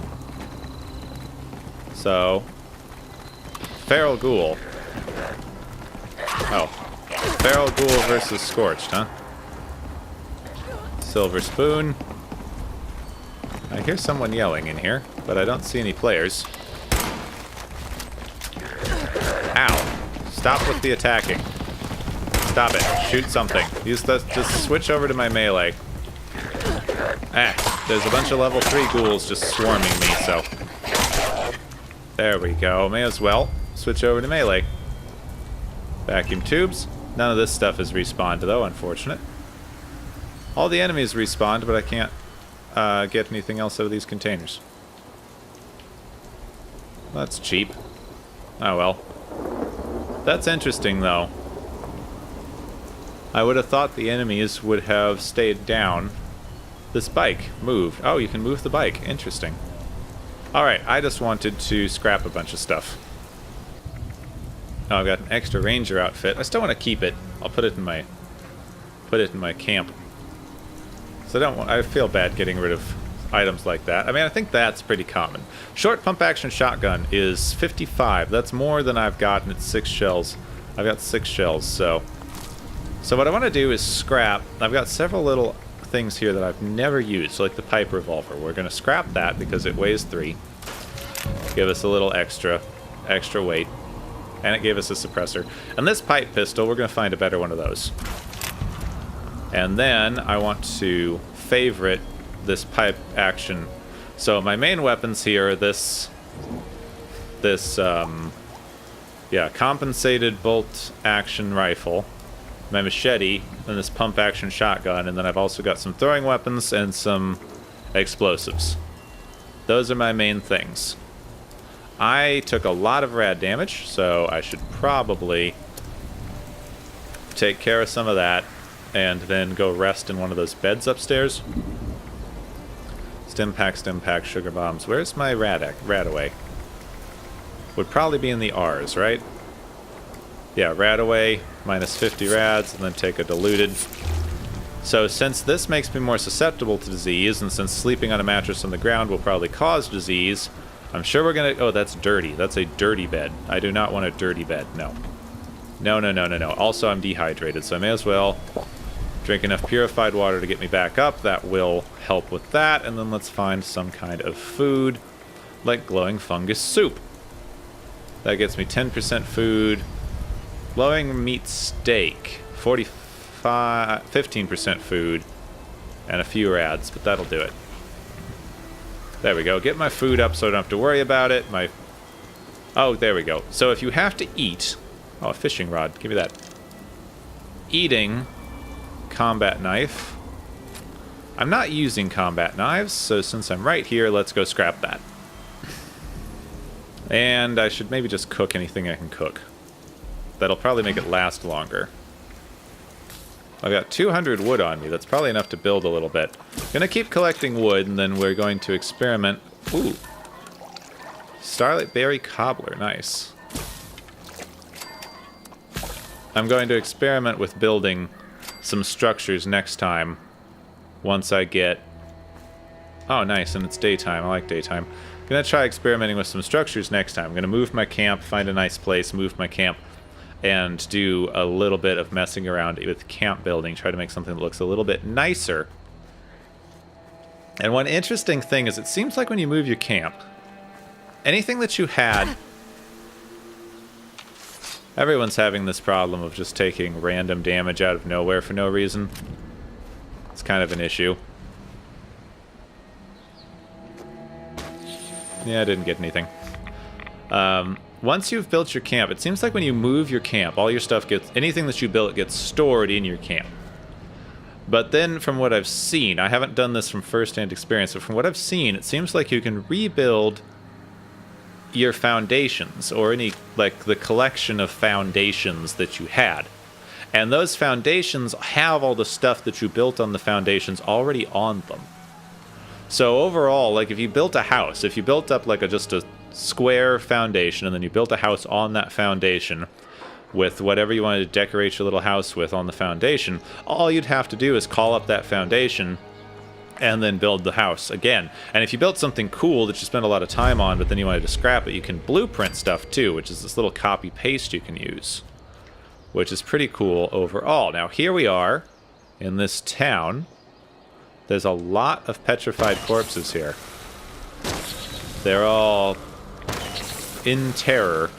So... Feral Ghoul. Oh. Feral Ghoul versus Scorched, huh? Silver Spoon. I hear someone yelling in here, but I don't see any players. Ow. Stop with the attacking. Stop it. Shoot something. Use the... Just switch over to my melee. Ah. there's a bunch of level 3 ghouls just swarming me, so... There we go. May as well switch over to melee. Vacuum tubes. None of this stuff is respawned, though, unfortunate. All the enemies respawned, but I can't get anything else out of these containers. That's cheap. Oh well. That's interesting, though. I would have thought the enemies would have stayed down. This bike moved. Oh, you can move the bike. Interesting. Alright, I just wanted to scrap a bunch of stuff. Oh, I've got an extra ranger outfit. I still want to keep it. I'll put it in my camp. So I feel bad getting rid of items like that. I mean, I think that's pretty common. Short pump action shotgun is 55. That's more than I've got, and it's 6 shells. I've got 6 shells, so what I want to do is scrap. I've got several little things here that I've never used, like the pipe revolver. We're going to scrap that because it weighs 3. Give us a little extra weight. And it gave us a suppressor. And this pipe pistol, we're going to find a better one of those. And then I want to favorite this pipe action. So my main weapons here are this compensated bolt action rifle, my machete, and this pump action shotgun, and then I've also got some throwing weapons and some explosives. Those are my main things. I took a lot of rad damage, so I should probably take care of some of that and then go rest in one of those beds upstairs. Stim pack, sugar bombs. Where's my radaway? Would probably be in the R's, right? Yeah, radaway, minus 50 rads, and then take a diluted. So since this makes me more susceptible to disease, and since sleeping on a mattress on the ground will probably cause disease, I'm sure we're gonna... Oh, that's dirty. That's a dirty bed. I do not want a dirty bed. No. No. Also, I'm dehydrated, so I may as well drink enough purified water to get me back up. That will help with that. And then let's find some kind of food, like glowing fungus soup. That gets me 10% food. Glowing meat steak. 15% food. And a few rads, but that'll do it. There we go. Get my food up so I don't have to worry about it. Oh, there we go. So if you have to eat... Oh, a fishing rod. Give me that. Eating combat knife. I'm not using combat knives, so since I'm right here, let's go scrap that. And I should maybe just cook anything I can cook. That'll probably make it last longer. I've got 200 wood on me. That's probably enough to build a little bit. Gonna keep collecting wood, and then we're going to experiment. Ooh. Starlight Berry Cobbler. Nice. I'm going to experiment with building some structures next time. Once I get... Oh, nice, and it's daytime. I like daytime. Gonna try experimenting with some structures next time. I'm gonna move my camp, find a nice place, move my camp, and do a little bit of messing around with camp building, try to make something that looks a little bit nicer. And one interesting thing is it seems like when you move your camp, anything that you had... Everyone's having this problem of just taking random damage out of nowhere for no reason. It's kind of an issue. Yeah, I didn't get anything. Once you've built your camp, it seems like when you move your camp, all your stuff gets... Anything that you built gets stored in your camp. But then, from what I've seen, I haven't done this from first-hand experience, but from what I've seen, it seems like you can rebuild your foundations, or any, like, the collection of foundations that you had. And those foundations have all the stuff that you built on the foundations already on them. So overall, like, if you built a house, if you built up, like, just a square foundation, and then you built a house on that foundation with whatever you wanted to decorate your little house with on the foundation, all you'd have to do is call up that foundation and then build the house again. And if you built something cool that you spent a lot of time on, but then you wanted to scrap it, you can blueprint stuff too, which is this little copy-paste you can use, which is pretty cool overall. Now, here we are in this town. There's a lot of petrified corpses here. They're all in terror,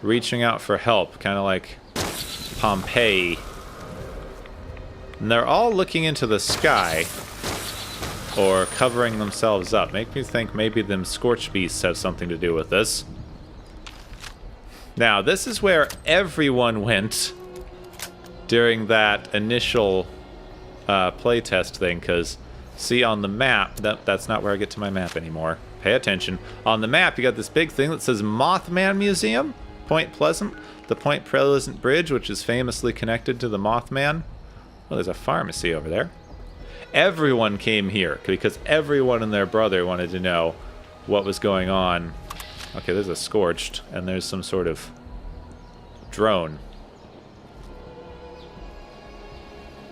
reaching out for help, kind of like Pompeii. And they're all looking into the sky, or covering themselves up. Make me think maybe them scorch beasts have something to do with this. Now, this is where everyone went during that initial playtest thing, because see on the map, that's not where I get to my map anymore. Pay attention. On the map, you got this big thing that says Mothman Museum, Point Pleasant. The Point Pleasant Bridge, which is famously connected to the Mothman. Oh, there's a pharmacy over there. Everyone came here because everyone and their brother wanted to know what was going on. Okay, there's a Scorched, and there's some sort of drone.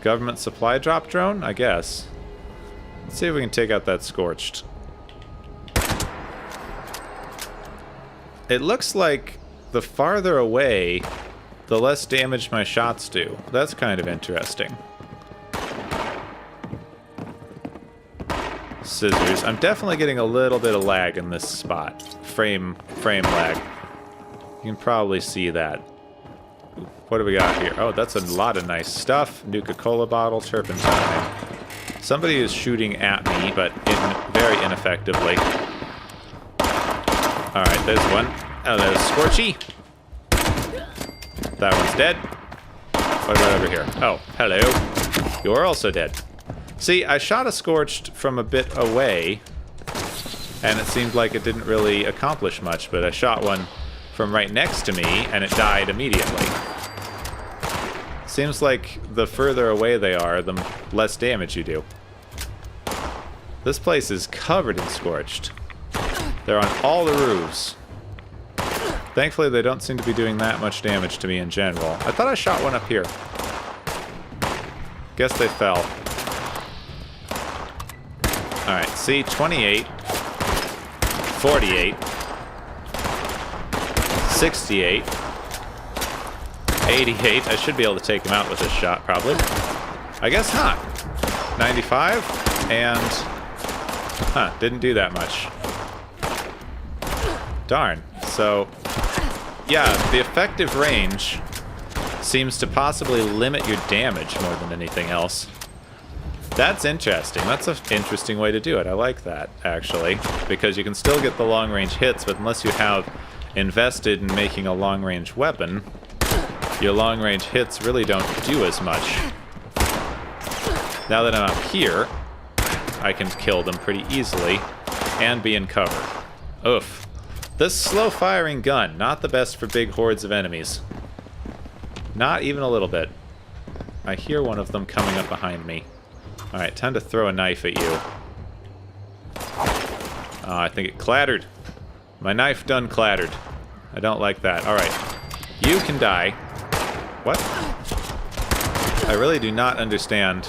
Government supply drop drone, I guess. Let's see if we can take out that Scorched. It looks like the farther away, the less damage my shots do. That's kind of interesting. Scissors. I'm definitely getting a little bit of lag in this spot. Frame lag. You can probably see that. What do we got here? Oh, that's a lot of nice stuff. Nuka-Cola bottle, turpentine. Somebody is shooting at me, but very ineffectively. Alright, there's one. Oh, there's Scorchy. That one's dead. What about over here? Oh, hello. You're also dead. See, I shot a Scorched from a bit away, and it seemed like it didn't really accomplish much, but I shot one from right next to me, and it died immediately. Seems like the further away they are, the less damage you do. This place is covered in Scorched. They're on all the roofs. Thankfully, they don't seem to be doing that much damage to me in general. I thought I shot one up here. Guess they fell. Alright, see, 28, 48, 68, 88. I should be able to take him out with this shot, probably. I guess not. 95, and... Huh, didn't do that much. Darn. So, yeah, the effective range seems to possibly limit your damage more than anything else. That's interesting. That's an interesting way to do it. I like that, actually, because you can still get the long-range hits, but unless you have invested in making a long-range weapon, your long-range hits really don't do as much. Now that I'm up here, I can kill them pretty easily and be in cover. Oof. This slow-firing gun, not the best for big hordes of enemies. Not even a little bit. I hear one of them coming up behind me. Alright, time to throw a knife at you. I think it clattered. My knife done clattered. I don't like that. Alright. You can die. What? I really do not understand.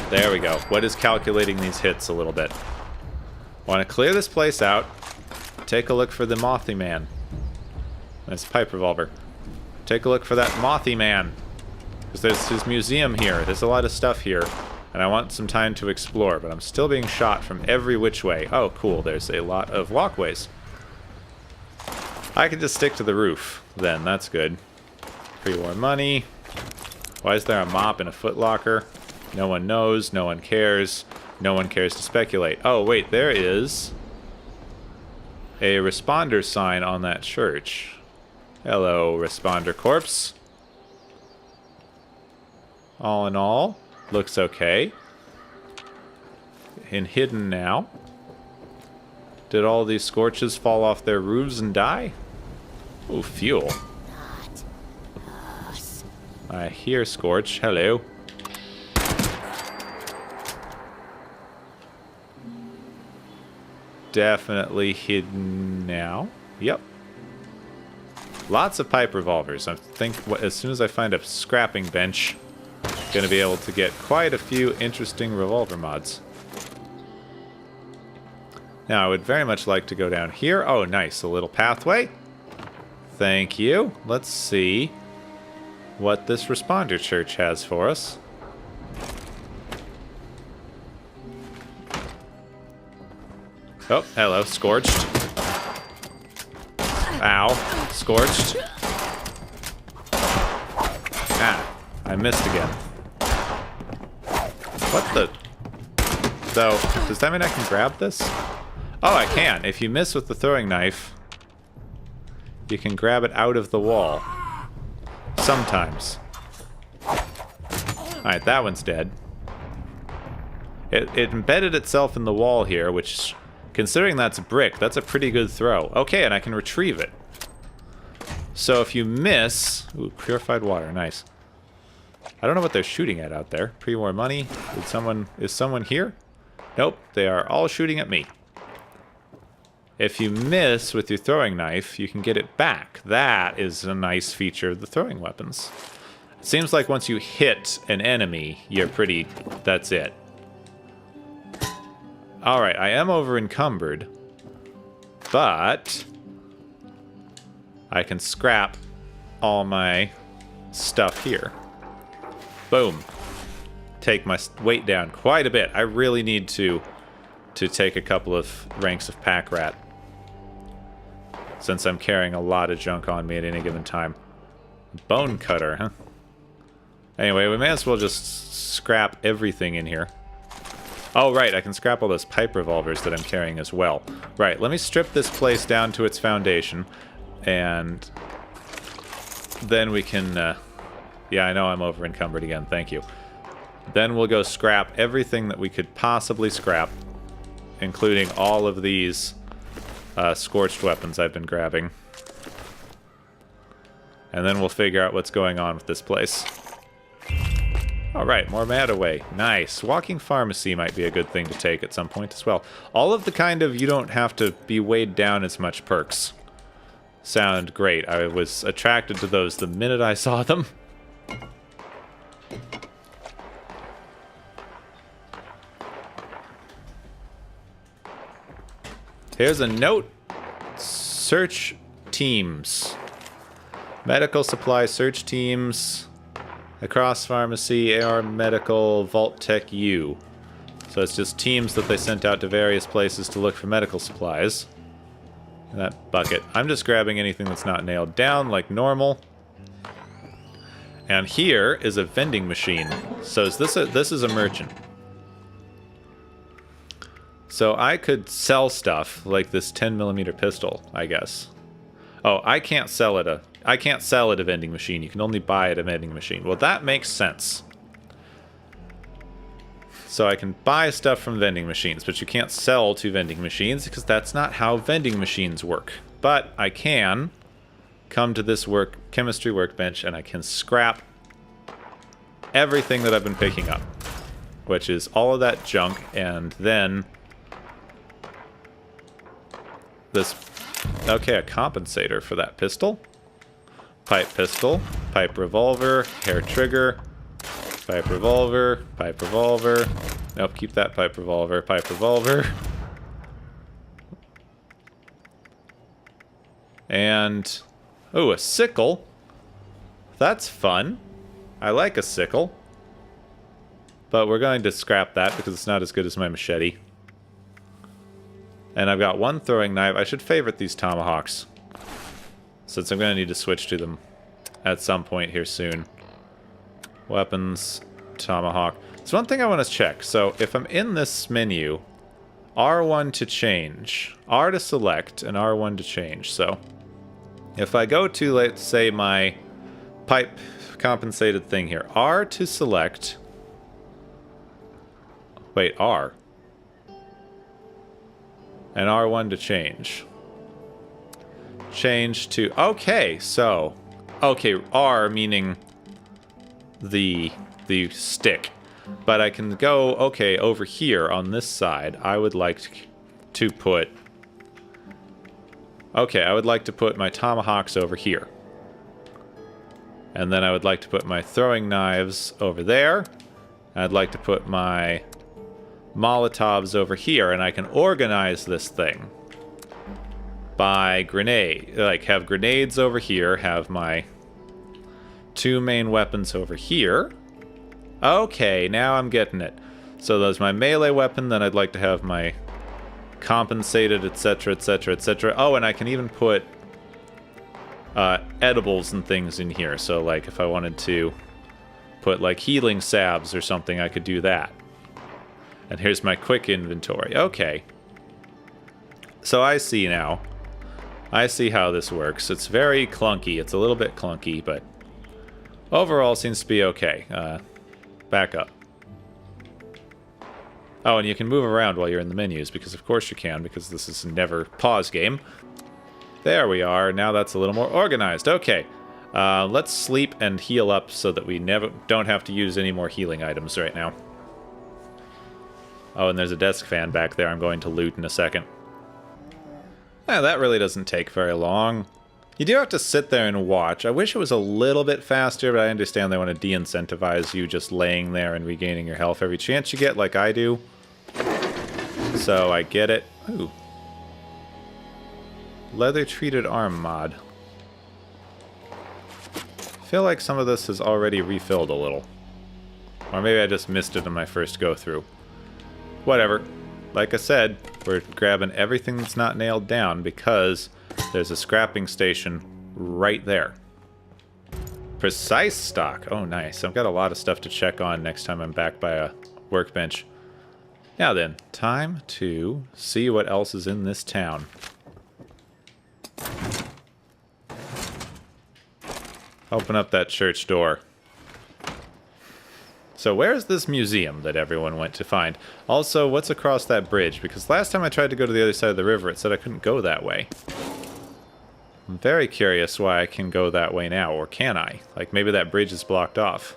There we go. What is calculating these hits a little bit? Want to clear this place out. Take a look for the Mothy Man. That's a pipe revolver. Take a look for that Mothy Man. Because there's his museum here. There's a lot of stuff here. And I want some time to explore, but I'm still being shot from every which way. Oh, cool. There's a lot of walkways. I can just stick to the roof, then. That's good. Pre-war money. Why is there a mop and a footlocker? No one knows. No one cares. No one cares to speculate. Oh, wait. There is a responder sign on that church. Hello, responder corpse. All in all, looks okay. And hidden now. Did all these Scorches fall off their roofs and die? Ooh, fuel. I hear Scorch. Hello. Definitely hidden now. Yep. Lots of pipe revolvers. I think as soon as I find a scrapping bench, I'm going to be able to get quite a few interesting revolver mods. Now, I would very much like to go down here. Oh, nice. A little pathway. Thank you. Let's see what this responder church has for us. Oh, hello. Scorched. Ow. Scorched. Ah, I missed again. What the? Though, does that mean I can grab this? Oh, I can. If you miss with the throwing knife, you can grab it out of the wall. Sometimes. Alright, that one's dead. It embedded itself in the wall here, which, considering that's a brick, that's a pretty good throw. Okay, and I can retrieve it. So if you miss... Ooh, purified water, nice. I don't know what they're shooting at out there. Pre-war money? Is someone here? Nope, they are all shooting at me. If you miss with your throwing knife, you can get it back. That is a nice feature of the throwing weapons. It seems like once you hit an enemy, you're pretty... that's it. Alright, I am over encumbered. But... I can scrap all my stuff here. Boom. Take my weight down quite a bit. I really need to take a couple of ranks of pack rat. Since I'm carrying a lot of junk on me at any given time. Bone cutter, huh? Anyway, we may as well just scrap everything in here. Oh, right, I can scrap all those pipe revolvers that I'm carrying as well. Right, let me strip this place down to its foundation. And then we can... yeah, I know I'm over encumbered again, thank you. Then we'll go scrap everything that we could possibly scrap. Including all of these... scorched weapons I've been grabbing. And then we'll figure out what's going on with this place. Alright, more Mataway. Nice. Walking pharmacy might be a good thing to take at some point as well. All of the kind of you don't have to be weighed down as much perks sound great. I was attracted to those the minute I saw them. Here's a note. Search teams. Medical supply search teams. Across pharmacy, AR medical, Vault Tech U. So it's just teams that they sent out to various places to look for medical supplies. That bucket. I'm just grabbing anything that's not nailed down like normal. And here is a vending machine. So is this is a merchant. So I could sell stuff like this 10mm pistol, I guess. Oh, I can't sell at a vending machine. You can only buy at a vending machine. Well, that makes sense. So I can buy stuff from vending machines, but you can't sell to vending machines because that's not how vending machines work. But I can come to this chemistry workbench and I can scrap everything that I've been picking up, which is all of that junk, and then this... Okay, a compensator for that pistol. Pipe pistol, pipe revolver, hair trigger, pipe revolver, pipe revolver. Nope, keep that pipe revolver, pipe revolver. And, oh, a sickle. That's fun. I like a sickle. But we're going to scrap that because it's not as good as my machete. And I've got one throwing knife. I should favorite these tomahawks, since I'm going to need to switch to them at some point here soon. Weapons, tomahawk. So one thing I want to check. So if I'm in this menu, R1 to change, R to select, and R1 to change. So if I go to, let's say, my pipe compensated thing here, R to select. Wait, R. And R1 to change. Change to... Okay, so... Okay, R meaning the stick. But I can go, okay, over here on this side, I would like to put... Okay, I would like to put my tomahawks over here. And then I would like to put my throwing knives over there. I'd like to put my Molotovs over here, and I can organize this thing by grenade. Like, have grenades over here, have my two main weapons over here. Okay, now I'm getting it. So there's my melee weapon, then I'd like to have my compensated, etc., etc., etc. Oh, and I can even put edibles and things in here. So, like, if I wanted to put, like, healing salves or something, I could do that. And here's my quick inventory. Okay. So I see now. I see how this works. It's very clunky. It's a little bit clunky, but overall seems to be okay. Back up. Oh, and you can move around while you're in the menus, because of course you can, because this is a never pause game. There we are. Now that's a little more organized. Okay. Let's sleep and heal up so that we don't have to use any more healing items right now. Oh, and there's a desk fan back there I'm going to loot in a second. That really doesn't take very long. You do have to sit there and watch. I wish it was a little bit faster, but I understand they want to de-incentivize you just laying there and regaining your health every chance you get, like I do. So I get it. Ooh. Leather-treated arm mod. I feel like some of this has already refilled a little. Or maybe I just missed it in my first go-through. Whatever. Like I said, we're grabbing everything that's not nailed down because there's a scrapping station right there. Precise stock. Oh, nice. I've got a lot of stuff to check on next time I'm back by a workbench. Now then, time to see what else is in this town. Open up that church door. So where's this museum that everyone went to find? Also, what's across that bridge? Because last time I tried to go to the other side of the river, it said I couldn't go that way. I'm very curious why I can go that way now, or can I? Like, maybe that bridge is blocked off.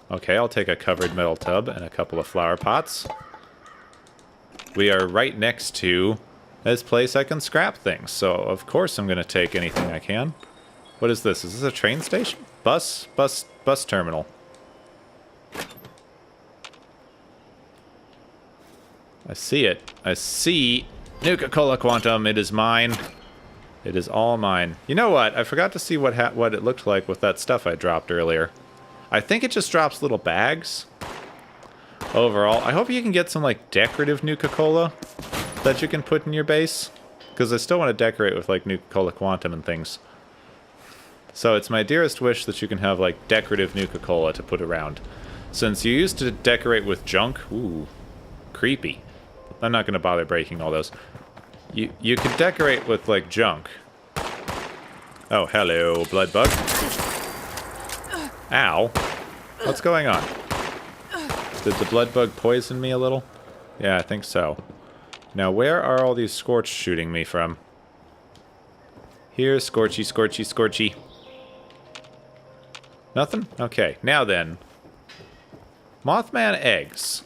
Okay, I'll take a covered metal tub and a couple of flower pots. We are right next to this place I can scrap things, so of course I'm going to take anything I can. What is this? Is this a train station? Bus terminal. I see it. I see Nuka-Cola Quantum. It is mine. It is all mine. You know what? I forgot to see what it looked like with that stuff I dropped earlier. I think it just drops little bags. Overall, I hope you can get some like decorative Nuka-Cola that you can put in your base, because I still want to decorate with like Nuka-Cola Quantum and things. So it's my dearest wish that you can have like decorative Nuka-Cola to put around. Since you used to decorate with junk, ooh, creepy. I'm not going to bother breaking all those. You could decorate with like junk. Oh, hello, blood bug. Ow. What's going on? Did the blood bug poison me a little? Yeah, I think so. Now, where are all these scorch shooting me from? Here, scorchy, scorchy, scorchy. Nothing? Okay, now then. Mothman eggs.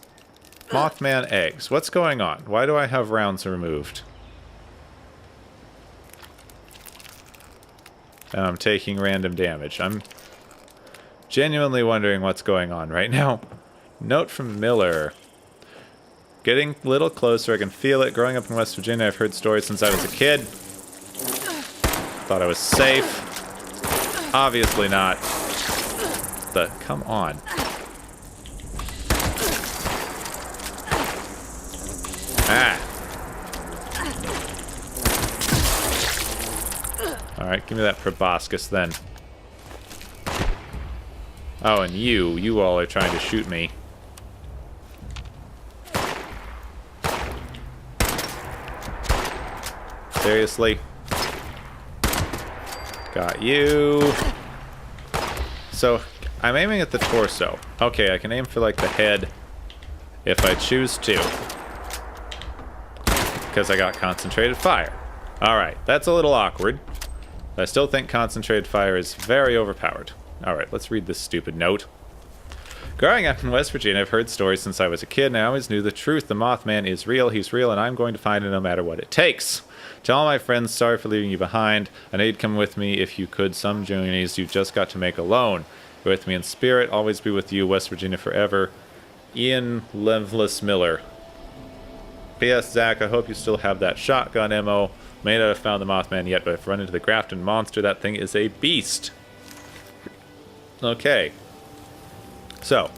Mothman eggs. What's going on? Why do I have rounds removed? And I'm taking random damage. I'm genuinely wondering what's going on right now. Note from Miller. Getting a little closer. I can feel it. Growing up in West Virginia, I've heard stories since I was a kid. Thought I was safe. Obviously not. Come on. Ah. Alright, give me that proboscis then. Oh, and you all are trying to shoot me. Seriously? Got you. So, I'm aiming at the torso. Okay, I can aim for like the head if I choose to. Because I got concentrated fire. Alright, that's a little awkward. But I still think concentrated fire is very overpowered. Alright, let's read this stupid note. Growing up in West Virginia, I've heard stories since I was a kid, and I always knew the truth. The Mothman is real, he's real, and I'm going to find him no matter what it takes. To all my friends, sorry for leaving you behind. I know you'd come with me if you could. Some journeys you've just got to make alone. You're with me in spirit, always be with you, West Virginia forever. Ian Leveless Miller. P.S. Zach, I hope you still have that shotgun ammo. May not have found the Mothman yet, but I've run into the Grafton monster. That thing is a beast. Okay. So,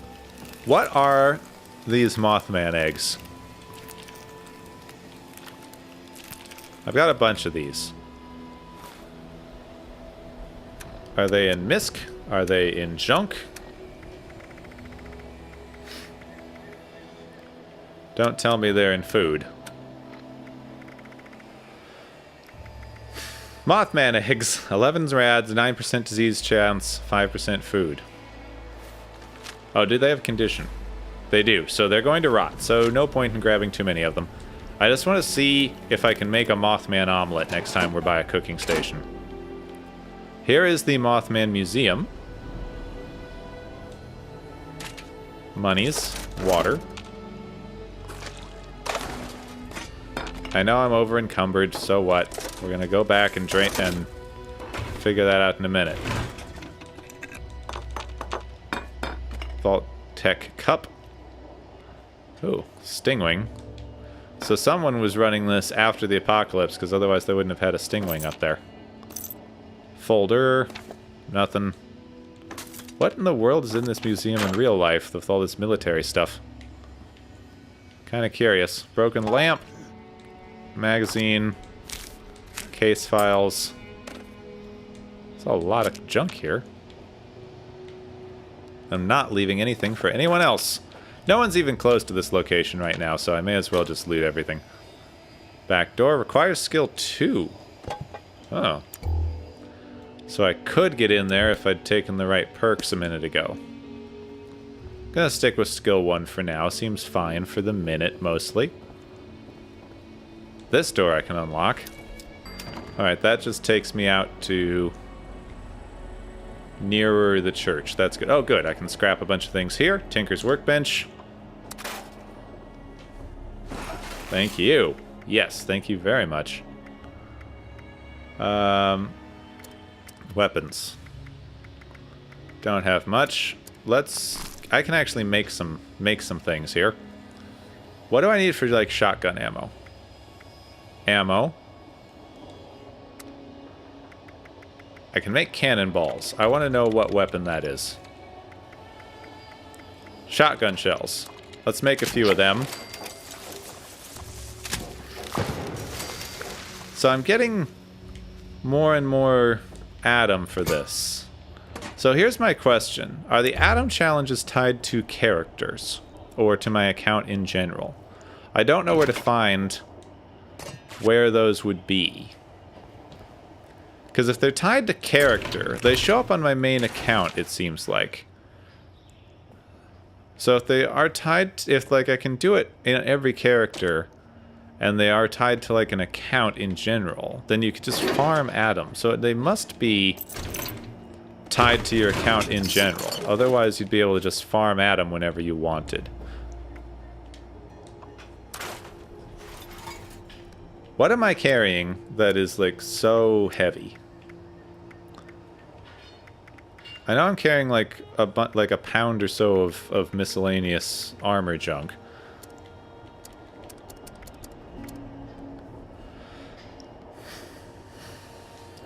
what are these Mothman eggs? I've got a bunch of these. Are they in misc? Are they in junk? Don't tell me they're in food. Mothman eggs. 11 rads, 9% disease chance, 5% food. Oh, do they have condition? They do, so they're going to rot, so no point in grabbing too many of them. I just want to see if I can make a Mothman omelet next time we're by a cooking station. Here is the Mothman Museum. Monies. Water. I know I'm over encumbered, so what? We're gonna go back and drain and figure that out in a minute. Vault Tech Cup. Ooh, Stingwing. So someone was running this after the apocalypse, because otherwise they wouldn't have had a Stingwing up there. Folder. Nothing. What in the world is in this museum in real life with all this military stuff? Kind of curious. Broken lamp. Magazine. Case files. There's a lot of junk here. I'm not leaving anything for anyone else. No one's even close to this location right now, so I may as well just loot everything. Back door requires skill 2. Oh. So I could get in there if I'd taken the right perks a minute ago. Gonna stick with skill 1 for now. Seems fine for the minute, mostly. This door I can unlock. Alright, that just takes me out to nearer the church. That's good. Oh, good. I can scrap a bunch of things here. Tinker's Workbench. Thank you. Yes, thank you very much. Weapons. Don't have much. I can actually make some things here. What do I need for, like, shotgun ammo? Ammo. I can make cannonballs. I want to know what weapon that is. Shotgun shells. Let's make a few of them. So I'm getting more and more Atom for this. So here's my question. Are the Atom challenges tied to characters? Or to my account in general? I don't know where to find where those would be. Because if they're tied to character, they show up on my main account, it seems like. So if they are tied, if like I can do it in every character, and they are tied to like an account in general, then you could just farm Atom. So they must be tied to your account in general. Otherwise you'd be able to just farm Atom whenever you wanted. What am I carrying that is like so heavy? I know I'm carrying like a pound or so of miscellaneous armor junk.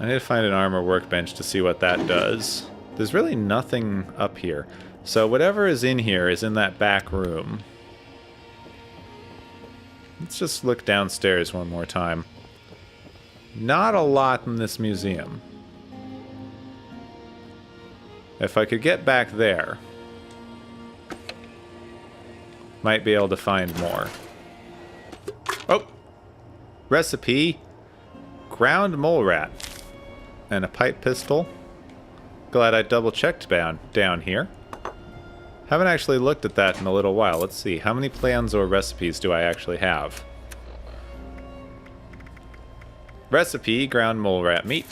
I need to find an armor workbench to see what that does. There's really nothing up here. So whatever is in here is in that back room. Let's just look downstairs one more time. Not a lot in this museum. If I could get back there, might be able to find more. Oh! Recipe. Ground mole rat. And a pipe pistol. Glad I double-checked down here. Haven't actually looked at that in a little while. Let's see. How many plans or recipes do I actually have? Recipe, ground mole rat meat.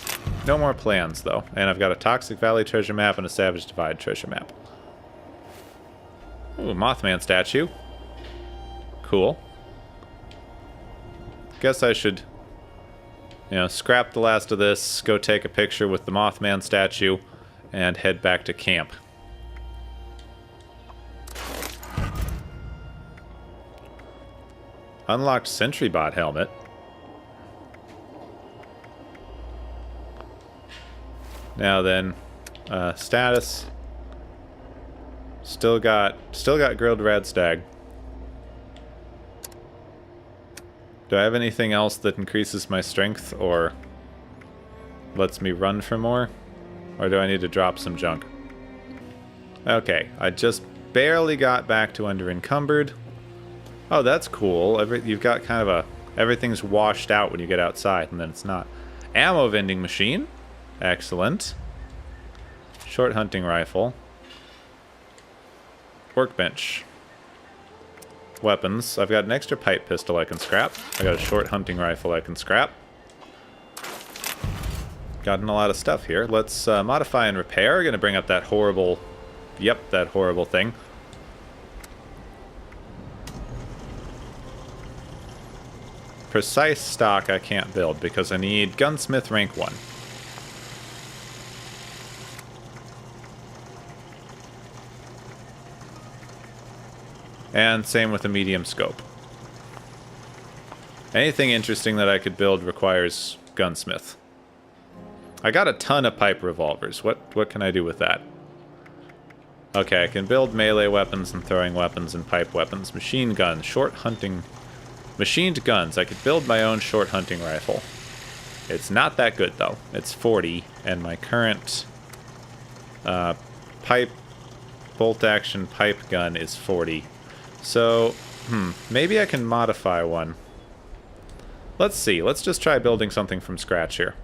No more plans, though. And I've got a Toxic Valley treasure map and a Savage Divide treasure map. Ooh, Mothman statue. Cool. Guess I should, you know, scrap the last of this, go take a picture with the Mothman statue, and head back to camp. Unlocked Sentry Bot helmet. Now then, status. Still got grilled rad stag. Do I have anything else that increases my strength or lets me run for more? Or do I need to drop some junk? Okay, I just barely got back to under encumbered. Oh, that's cool. You've got kind of a... Everything's washed out when you get outside, and then it's not. Ammo vending machine. Excellent. Short hunting rifle. Workbench. Weapons. I've got an extra pipe pistol I can scrap. I got a short hunting rifle I can scrap. Gotten a lot of stuff here. Let's modify and repair. Gonna bring up that horrible... Yep, that horrible thing. Precise stock I can't build because I need gunsmith rank 1. And same with the medium scope. Anything interesting that I could build requires gunsmith. I got a ton of pipe revolvers. What can I do with that? Okay, I can build melee weapons and throwing weapons and pipe weapons. Machine guns, short hunting... Machined guns. I could build my own short hunting rifle. It's not that good, though. It's 40, and my current pipe bolt-action pipe gun is 40. So, maybe I can modify one. Let's see. Let's just try building something from scratch here.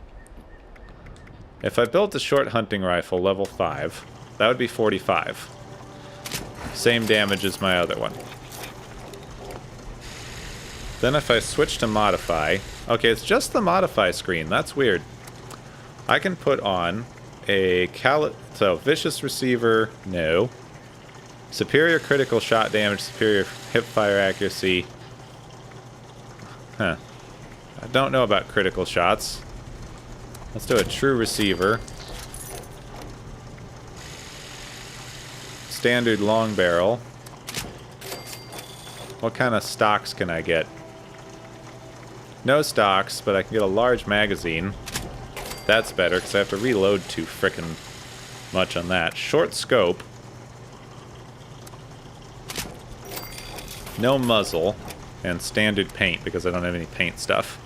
If I built a short hunting rifle, level 5, that would be 45. Same damage as my other one. Then if I switch to modify... Okay, it's just the modify screen. That's weird. I can put on a So, vicious receiver, no. Superior critical shot damage, superior hip fire accuracy. Huh. I don't know about critical shots. Let's do a true receiver. Standard long barrel. What kind of stocks can I get? No stocks, but I can get a large magazine. That's better, because I have to reload too frickin' much on that. Short scope. No muzzle. And standard paint, because I don't have any paint stuff.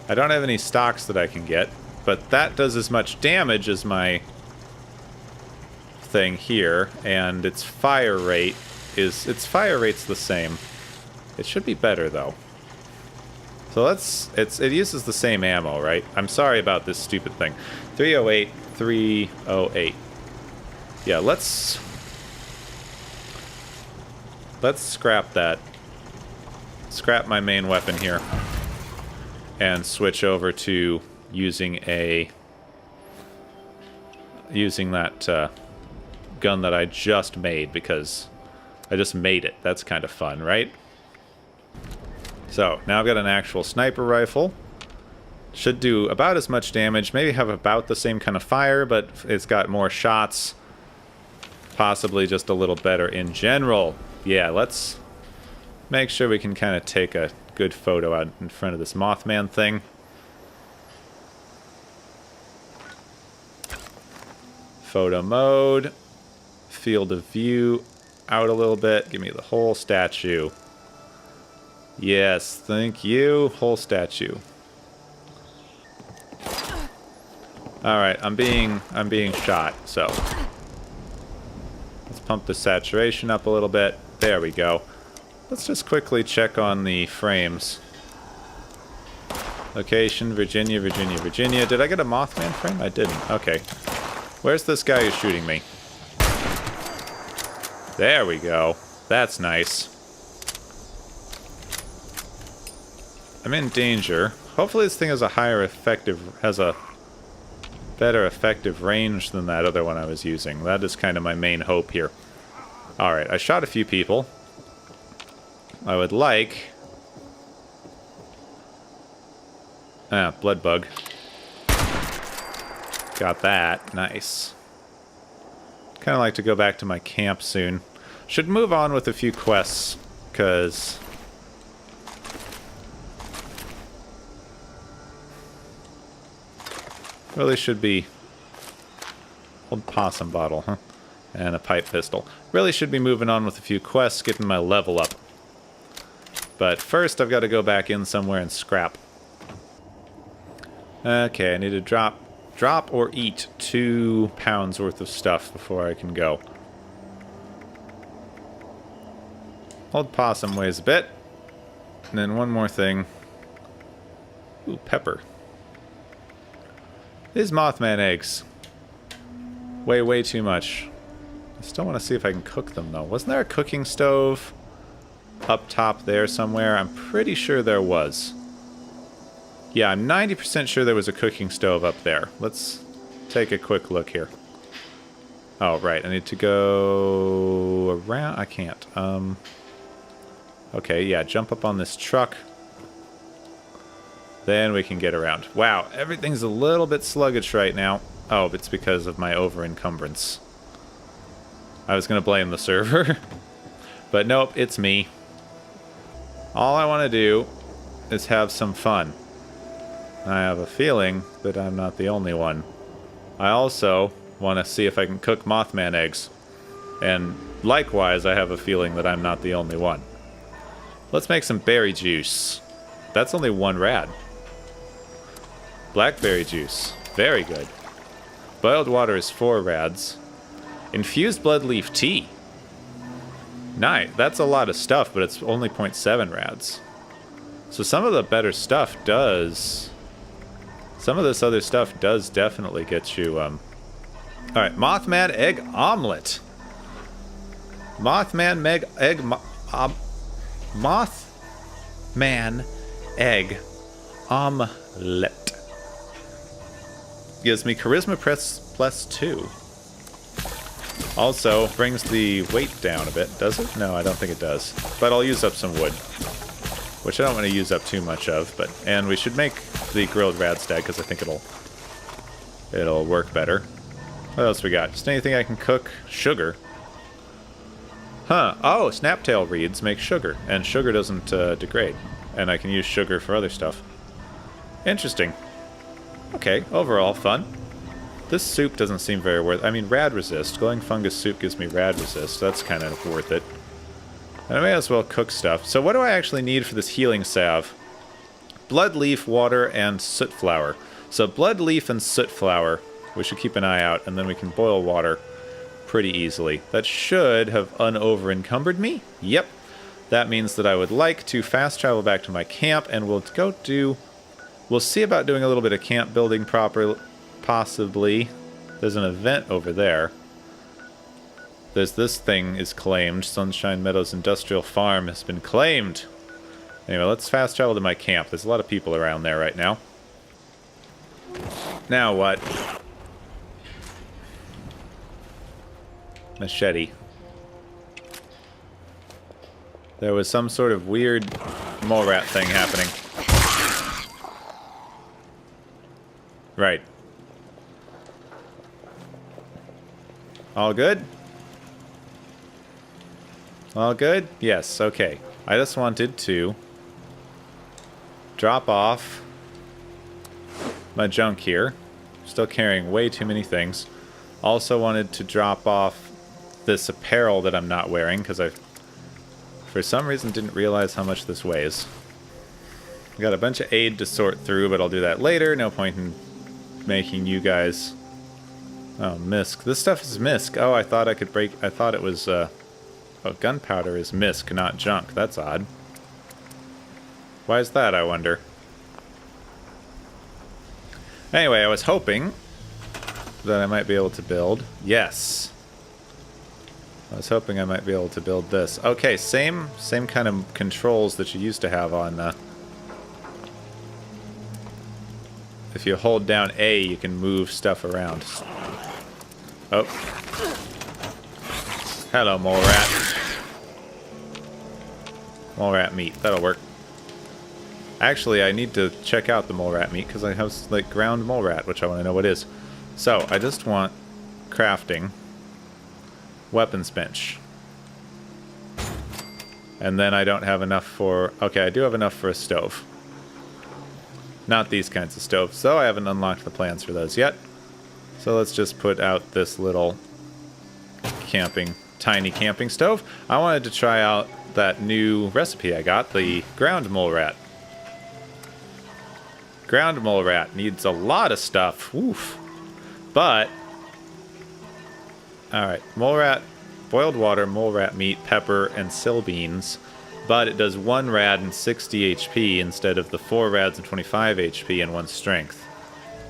I don't have any stocks that I can get, but that does as much damage as my thing here, and its fire rate is... Its fire rate's the same. It should be better, though. So it uses the same ammo, right? I'm sorry about this stupid thing. 308, 308. Yeah, let's scrap that. Scrap my main weapon here. And switch over to using that gun that I just made, because I just made it. That's kind of fun, right? So, now I've got an actual sniper rifle. Should do about as much damage, maybe have about the same kind of fire, but it's got more shots. Possibly just a little better in general. Yeah, let's make sure we can kind of take a good photo out in front of this Mothman thing. Photo mode. Field of view out a little bit. Give me the whole statue. Yes, thank you. Whole statue. Alright, I'm being shot, so let's pump the saturation up a little bit. There we go. Let's just quickly check on the frames. Location, Virginia, Virginia, Virginia. Did I get a Mothman frame? I didn't. Okay. Where's this guy who's shooting me? There we go. That's nice. I'm in danger. Hopefully this thing has a better effective range than that other one I was using. That is kind of my main hope here. Alright, I shot a few people. I would like... blood bug. Got that. Nice. Kind of like to go back to my camp soon. Should move on with a few quests, because... Really should be... Old possum bottle, huh? And a pipe pistol. Really should be moving on with a few quests, getting my level up. But first I've got to go back in somewhere and scrap. Okay, I need to drop or eat 2 pounds worth of stuff before I can go. Old possum weighs a bit. And then one more thing. Ooh, pepper. These Mothman eggs. Way too much. I still want to see if I can cook them, though. Wasn't there a cooking stove up top there somewhere? I'm pretty sure there was. Yeah, I'm 90% sure there was a cooking stove up there. Let's take a quick look here. Oh, right. I need to go around. I can't. Okay, yeah, jump up on this truck. Then we can get around. Wow, everything's a little bit sluggish right now. Oh, it's because of my over-encumbrance. I was going to blame the server. But nope, it's me. All I want to do is have some fun. I have a feeling that I'm not the only one. I also want to see if I can cook Mothman eggs. And likewise, I have a feeling that I'm not the only one. Let's make some berry juice. That's only 1 rad. Blackberry juice. Very good. Boiled water is 4 rads. Infused blood leaf tea. Nice. That's a lot of stuff, but it's only 0.7 rads. So some of the better stuff does... Some of this other stuff does definitely get you... Alright, Mothman egg omelet. Mothman egg omelet. Gives me charisma plus 2. Also brings the weight down a bit. Does it? No, I don't think it does. But I'll use up some wood, which I don't want to use up too much of. And we should make the grilled radstag because I think it'll work better. What else we got? Just anything I can cook. Sugar. Huh. Oh, snaptail reeds make sugar, and sugar doesn't degrade. And I can use sugar for other stuff. Interesting. Okay, overall fun. This soup doesn't seem very worth... I mean, rad resist. Glowing fungus soup gives me rad resist. That's kind of worth it. And I may as well cook stuff. So what do I actually need for this healing salve? Blood leaf, water, and soot flour. So blood leaf and soot flour. We should keep an eye out, and then we can boil water pretty easily. That should have over-encumbered me. Yep. That means that I would like to fast travel back to my camp, and we'll go do... We'll see about doing a little bit of camp building properly, possibly. There's an event over there. There's this thing is claimed. Sunshine Meadows Industrial Farm has been claimed. Anyway, let's fast travel to my camp. There's a lot of people around there right now. Now what? Machete. There was some sort of weird mole rat thing happening. Right. All good? All good? Yes, okay. I just wanted to drop off my junk here. Still carrying way too many things. Also wanted to drop off this apparel that I'm not wearing because I, for some reason, didn't realize how much this weighs. Got a bunch of aid to sort through, but I'll do that later. No point in making you guys... Oh, misc. This stuff is misc. Oh, I thought I could break... I thought it was, Oh, gunpowder is misc, not junk. That's odd. Why is that, I wonder? Anyway, I was hoping that I might be able to build... Yes. I was hoping I might be able to build this. Okay, same kind of controls that you used to have on... If you hold down A, you can move stuff around. Oh. Hello, mole rat. Mole rat meat. That'll work. Actually, I need to check out the mole rat meat because I have, like, ground mole rat, which I want to know what is. So, I just want crafting. Weapons bench. And then I don't have enough for... Okay, I do have enough for a stove. Not these kinds of stoves, so I haven't unlocked the plans for those yet. So let's just put out this little tiny camping stove. I wanted to try out that new recipe I got, the ground mole rat. Ground mole rat needs a lot of stuff. Oof. But, alright, mole rat boiled water, mole rat meat, pepper, and sill beans. But it does 1 rad and 60 HP instead of the 4 rads and 25 HP and 1 strength.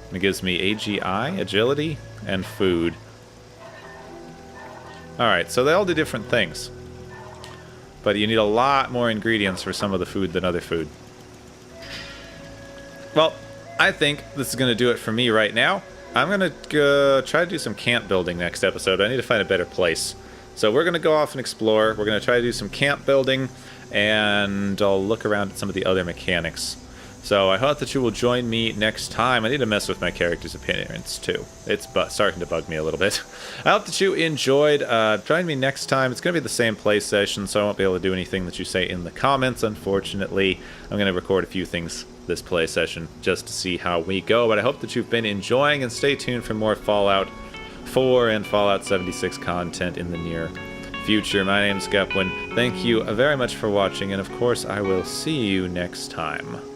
And it gives me AGI, agility, and food. Alright, so they all do different things. But you need a lot more ingredients for some of the food than other food. Well, I think this is going to do it for me right now. I'm going to try to do some camp building next episode. I need to find a better place. So we're going to go off and explore. We're going to try to do some camp building, and I'll look around at some of the other mechanics. So I hope that you will join me next time. I need to mess with my character's appearance too. It's starting to bug me a little bit. I hope that you enjoyed. Join me next time. It's going to be the same play session, so I won't be able to do anything that you say in the comments, unfortunately. I'm going to record a few things this play session just to see how we go, but I hope that you've been enjoying, and stay tuned for more Fallout 4 and Fallout 76 content in the near future. My name's Gepwin. Thank you very much for watching, and of course I will see you next time.